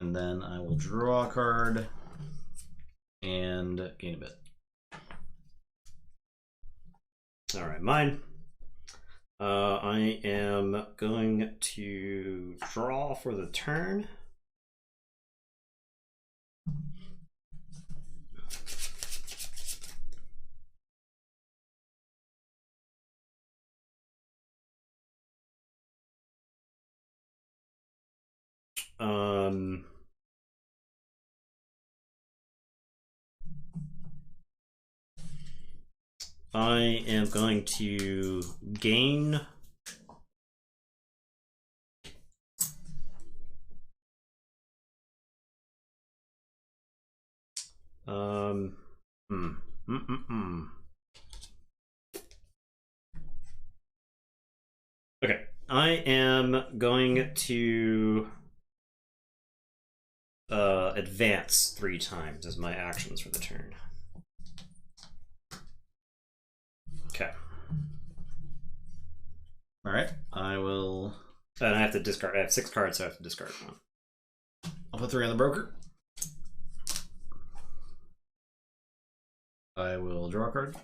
and then I will draw a card and gain a bit. All right, mine. I am going to draw for the turn. I am going to gain Okay, I am going to advance 3 times as my actions for the turn. Okay. All right, I will. And I have to discard. I have 6 cards, so I have to discard 1. I'll put 3 on the broker. I will draw a card.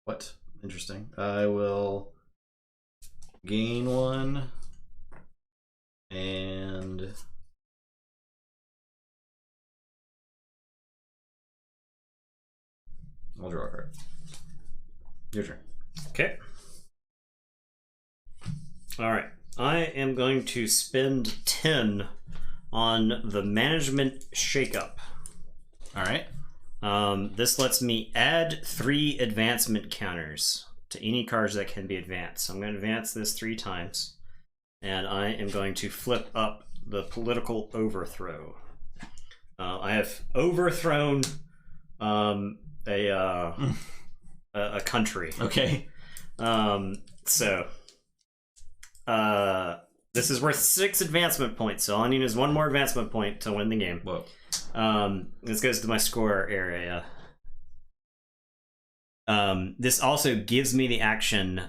What? Interesting. I will gain 1 and I'll draw a card. Your turn. Okay. All right. I am going to spend 10 on the management shakeup. All right. This lets me add 3 advancement counters to any cards that can be advanced. So I'm going to advance this 3 times, and I am going to flip up the political overthrow. I have overthrown a country. Okay. This is worth 6 advancement points, so all I need is 1 more advancement point to win the game. Whoa. This goes to my score area. This also gives me the action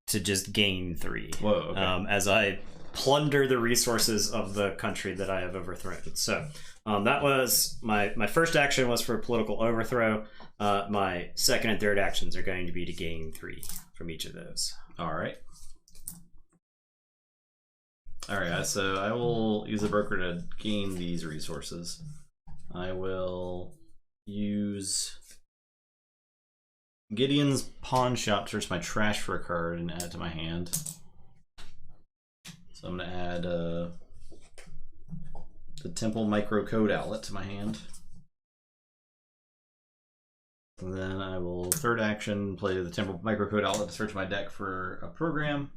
to just gain 3. Whoa, okay. As I plunder the resources of the country that I have overthrown. So that was my first action was for political overthrow. My second and third actions are going to be to gain 3 from each of those. All right. All right, so I will use the broker to gain these resources. I will use Gideon's pawn shop to search my trash for a card and add it to my hand. So I'm going to add the Temple microcode outlet to my hand. And then I will third action play the Temple microcode outlet to search my deck for a program.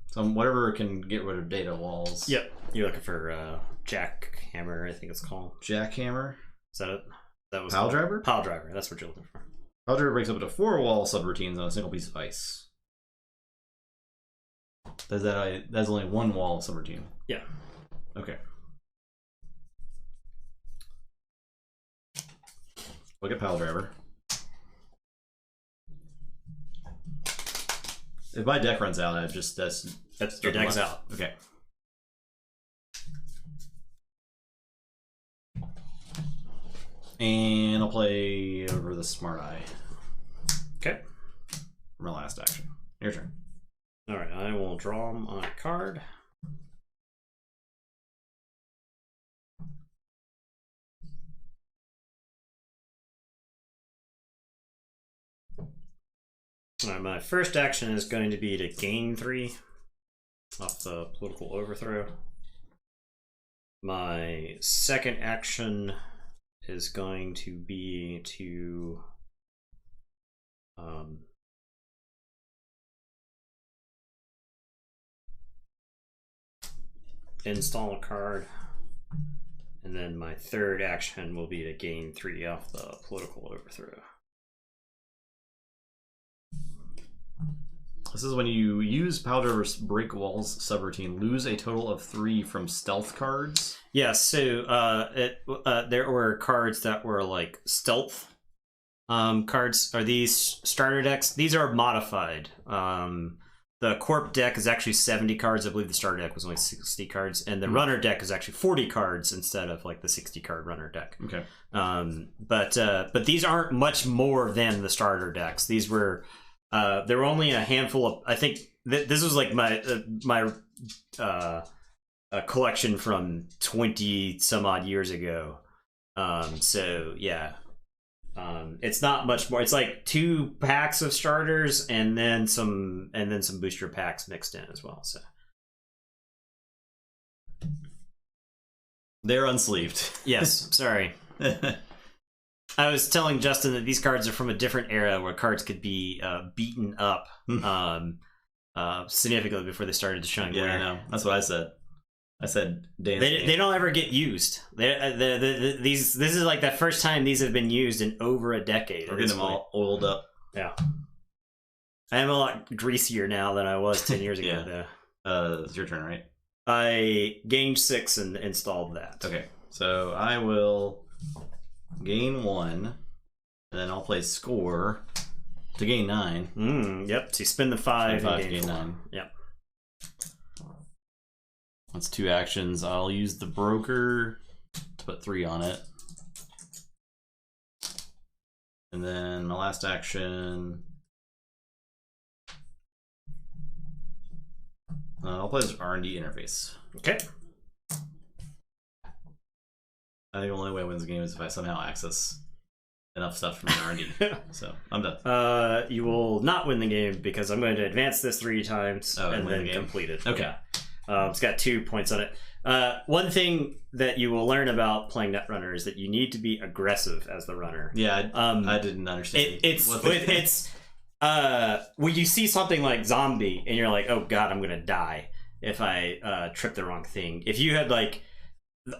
So whatever can get rid of data walls. Yep. You're looking for Jackhammer, I think it's called. Jackhammer? Is that it? That was Pile Driver? Pile Driver, that's what you're looking for. Pile Driver breaks up into 4 wall subroutines on a single piece of ice. That's only 1 wall subroutine. Yeah. Okay. Look at Pile Driver. If my deck runs out, that's your deck's out. Okay. And I'll play over the Smart Eye. Okay. For my last action. Your turn. All right, I will draw my card. All right, my first action is going to be to gain 3 off the political overthrow. My second action is going to be to install a card, and And then my third action will be to gain 3 off the political overthrow. This is when you use Powder's Break Walls subroutine, lose a total of 3 from stealth cards. Yeah, so there were cards that were like stealth cards. Are these starter decks? These are modified. The Corp deck is actually 70 cards. I believe the starter deck was only 60 cards. And the runner deck is actually 40 cards instead of like the 60 card runner deck. Okay. But these aren't much more than the starter decks. These were... there were only a handful of. I think this was like my collection from 20 some odd years ago. So yeah, it's not much more. It's like 2 packs of starters and then some booster packs mixed in as well. So they're unsleeved. Yes, sorry. I was telling Justin that these cards are from a different era where cards could be beaten up significantly before they started to shine. Yeah, I know. That's what I said. I said, they don't ever get used. This is like the first time these have been used in over a decade. We're getting them all oiled up. Yeah. I am a lot greasier now than I was 10 years ago, though. It's your turn, right? I gained 6 and installed that. Okay, so I will... gain 1, and then I'll play Score to gain 9. Yep. So you spend the 5 and gain 9. Yep. That's 2 actions. I'll use the Broker to put 3 on it. And then my last action... I'll play this R&D interface. Okay. I think the only way I win this game is if I somehow access enough stuff from the R&D. So I'm done. You will not win the game because I'm going to advance this 3 times and then complete it. Okay. It's got 2 points on it. One thing that you will learn about playing Netrunner is that you need to be aggressive as the runner. Yeah, I didn't understand. It's when you see something like zombie and you're like, oh god, I'm gonna die if I trip the wrong thing. If you had like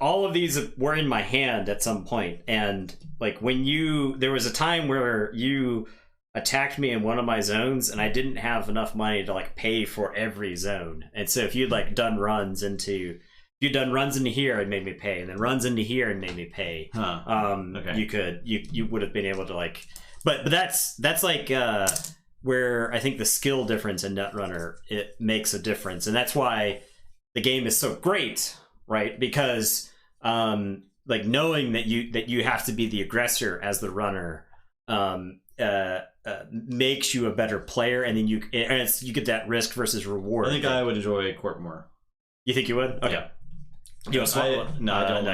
all of these were in my hand at some point, and like there was a time where you attacked me in one of my zones and I didn't have enough money to like pay for every zone. And so if you'd like done runs into here and made me pay, and then runs into here and made me pay, okay. you would have been able to like, but that's like where I think the skill difference in Netrunner, it makes a difference. And that's why the game is so great. Right, because like knowing that you have to be the aggressor as the runner makes you a better player, and then you get that risk versus reward. I think I would enjoy Corp more. You think you would? Okay. Yeah. I don't.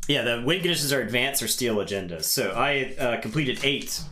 Yeah, the win conditions are advance or steal agendas. So I completed 8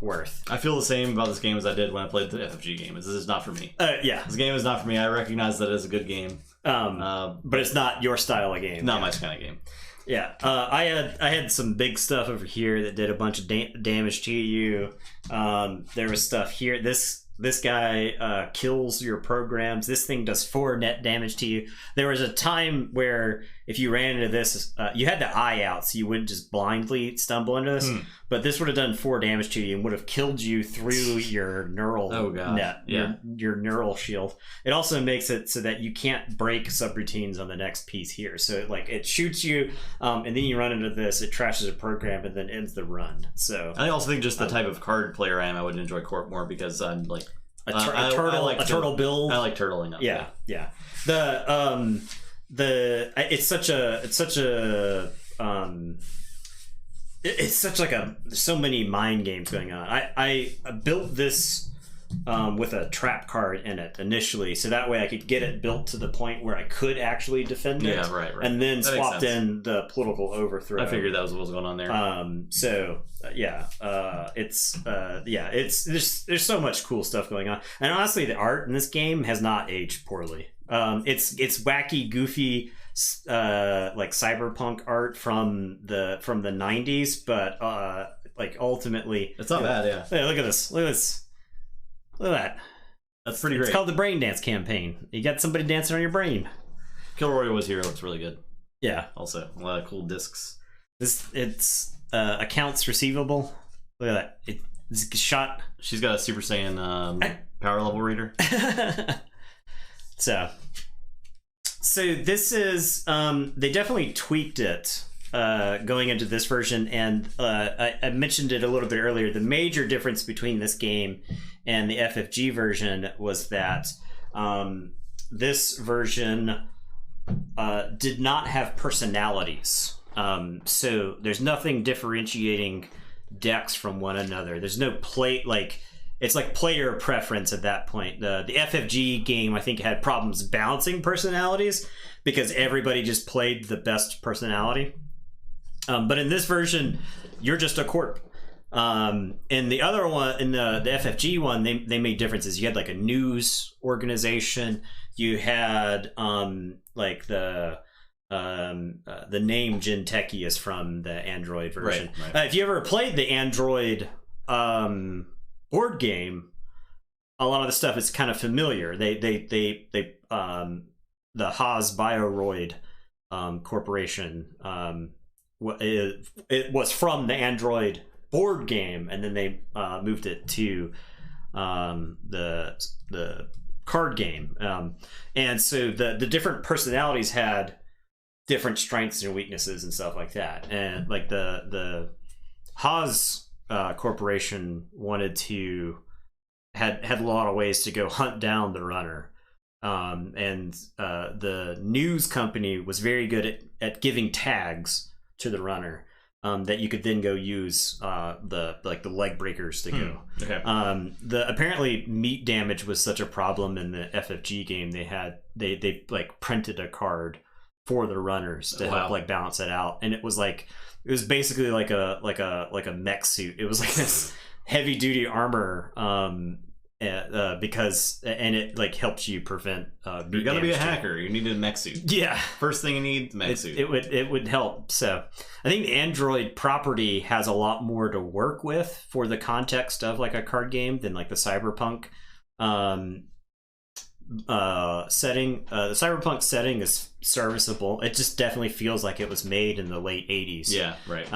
worth. I feel the same about this game as I did when I played the FFG game. This is not for me. Yeah, this game is not for me. I recognize that it's a good game, but it's not your style of game. Not my kind of game. Yeah, I had some big stuff over here that did a bunch of damage to you. There was stuff here. This guy kills your programs. This thing does 4 net damage to you. There was a time where if you ran into this, you had the eye out, so you wouldn't just blindly stumble into this. But this would have done 4 damage to you and would have killed you through your neural net, your neural shield. It also makes it so that you can't break subroutines on the next piece here. So it shoots you, and then you run into this. It trashes a program and then ends the run. So I also think just the type of card player I am, I would enjoy Corp more because I'm like a turtle build. I like turtling up. Yeah. It's such like there's so many mind games going on. I built this with a trap card in it initially, so that way I could get it built to the point where I could actually defend it. Yeah, right. And then swapped in the political overthrow. I figured that was what was going on there. There's so much cool stuff going on, and honestly, the art in this game has not aged poorly. It's wacky, goofy, like cyberpunk art from the 90s, but like ultimately, it's not bad. Yeah. Hey, look at this. Look at that. That's pretty great. It's called the Brain Dance Campaign. You got somebody dancing on your brain. Kilroy was here. Looks really good. Yeah. Also, a lot of cool discs. It's accounts receivable. Look at that. It's shot. She's got a Super Saiyan power level reader. So this is they definitely tweaked it going into this version, and I mentioned it a little bit earlier. The major difference between this game and the FFG version was that this version did not have personalities. So there's nothing differentiating decks from one another. There's no it's like player preference at that point. The FFG game, I think, had problems balancing personalities because everybody just played the best personality. But in this version, you're just a corp. In the other one, in the FFG one, they made differences. You had like a news organization. You had like the name Jinteki is from the Android version. Right. If you ever played the Android board game, a lot of the stuff is kind of familiar. The Haas Bioroid Corporation, it was from the Android board game, and then they moved it to the card game, and so the different personalities had different strengths and weaknesses and stuff like that. And like the Haas Corporation wanted to had a lot of ways to go hunt down the runner, and the news company was very good at giving tags to the runner that you could then go use the leg breakers to go. Okay. Apparently meat damage was such a problem in the FFG game. They like printed a card for the runners to help like balance it out, and it was basically like a mech suit. It was like this heavy duty armor, because it like helps you prevent. You gotta be a hacker. You need a mech suit. Yeah, first thing you need, mech suit. It would help. So I think the Android property has a lot more to work with for the context of like a card game than like the Cyberpunk setting. The Cyberpunk setting is serviceable. It just definitely feels like it was made in the late 80s. Yeah, right.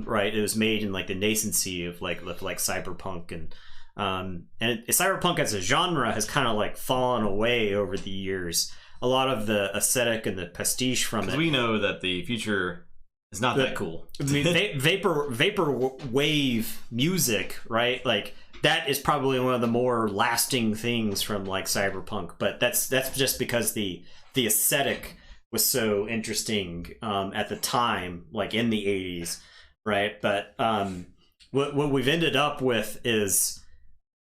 Right. It was made in like the nascency of like Cyberpunk, and Cyberpunk as a genre has kind of like fallen away over the years. A lot of the aesthetic and the pastiche from it. We know that the future is not that cool. I mean, vapor wave music, right? Like that is probably one of the more lasting things from like Cyberpunk, but that's just because the aesthetic was so interesting at the time, like in the 80s, right? But what we've ended up with is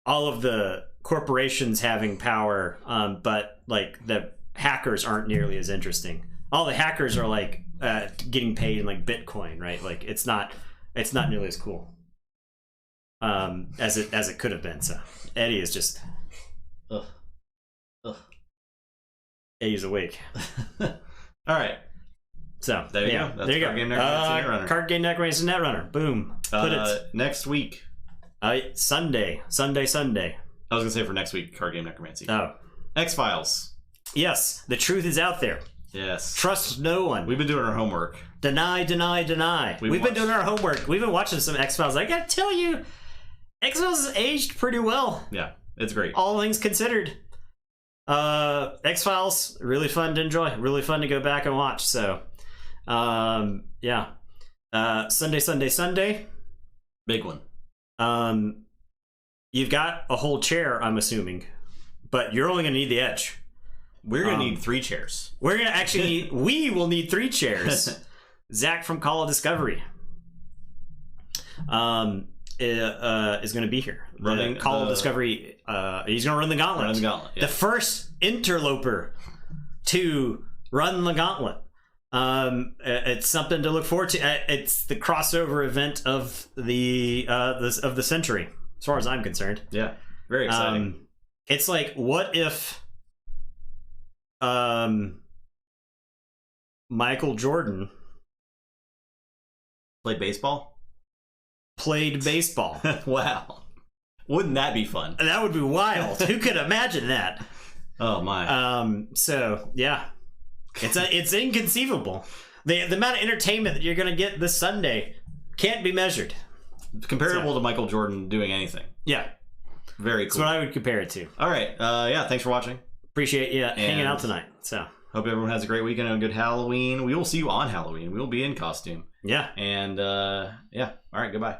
all of the corporations having power, but like the hackers aren't nearly as interesting. All the hackers are like getting paid in like Bitcoin, right? Like it's not nearly as cool as it could have been. So Eddie is just Eddie's awake. All right. So there you go. That's there you go. Game Netrunner. Card game Necromancy Netrunner. Boom. Put it next week. Sunday. I was gonna say for next week, Card Game Necromancy. Oh. X-Files. Yes, the truth is out there. Yes. Trust no one. We've been doing our homework. Deny. We've been doing our homework. We've been watching some X-Files. I gotta tell you, X-Files has aged pretty well. Yeah, it's great. All things considered. X-Files, really fun to enjoy. Really fun to go back and watch. So, yeah. Sunday. Big one. You've got a whole chair, I'm assuming, but you're only going to need the edge. We're going to need 3 chairs. We're going to actually need, we will need 3 chairs. Zach from Call of Discovery is going to be here. Running Call of Discovery. He's going to run the gauntlet. Yeah. The first interloper to run the gauntlet. It's something to look forward to. It's the crossover event of the century, as far as I'm concerned. Yeah, very exciting. It's like, what if Michael Jordan played baseball? Wow, wouldn't that be fun? That would be wild. Who could imagine that? Oh my. So yeah. It's inconceivable. The amount of entertainment that you're going to get this Sunday can't be measured. Comparable to Michael Jordan doing anything. Yeah. Very cool. That's what I would compare it to. All right. Yeah, thanks for watching. Appreciate you hanging out tonight. So hope everyone has a great weekend and a good Halloween. We will see you on Halloween. We will be in costume. Yeah. And yeah. All right. Goodbye.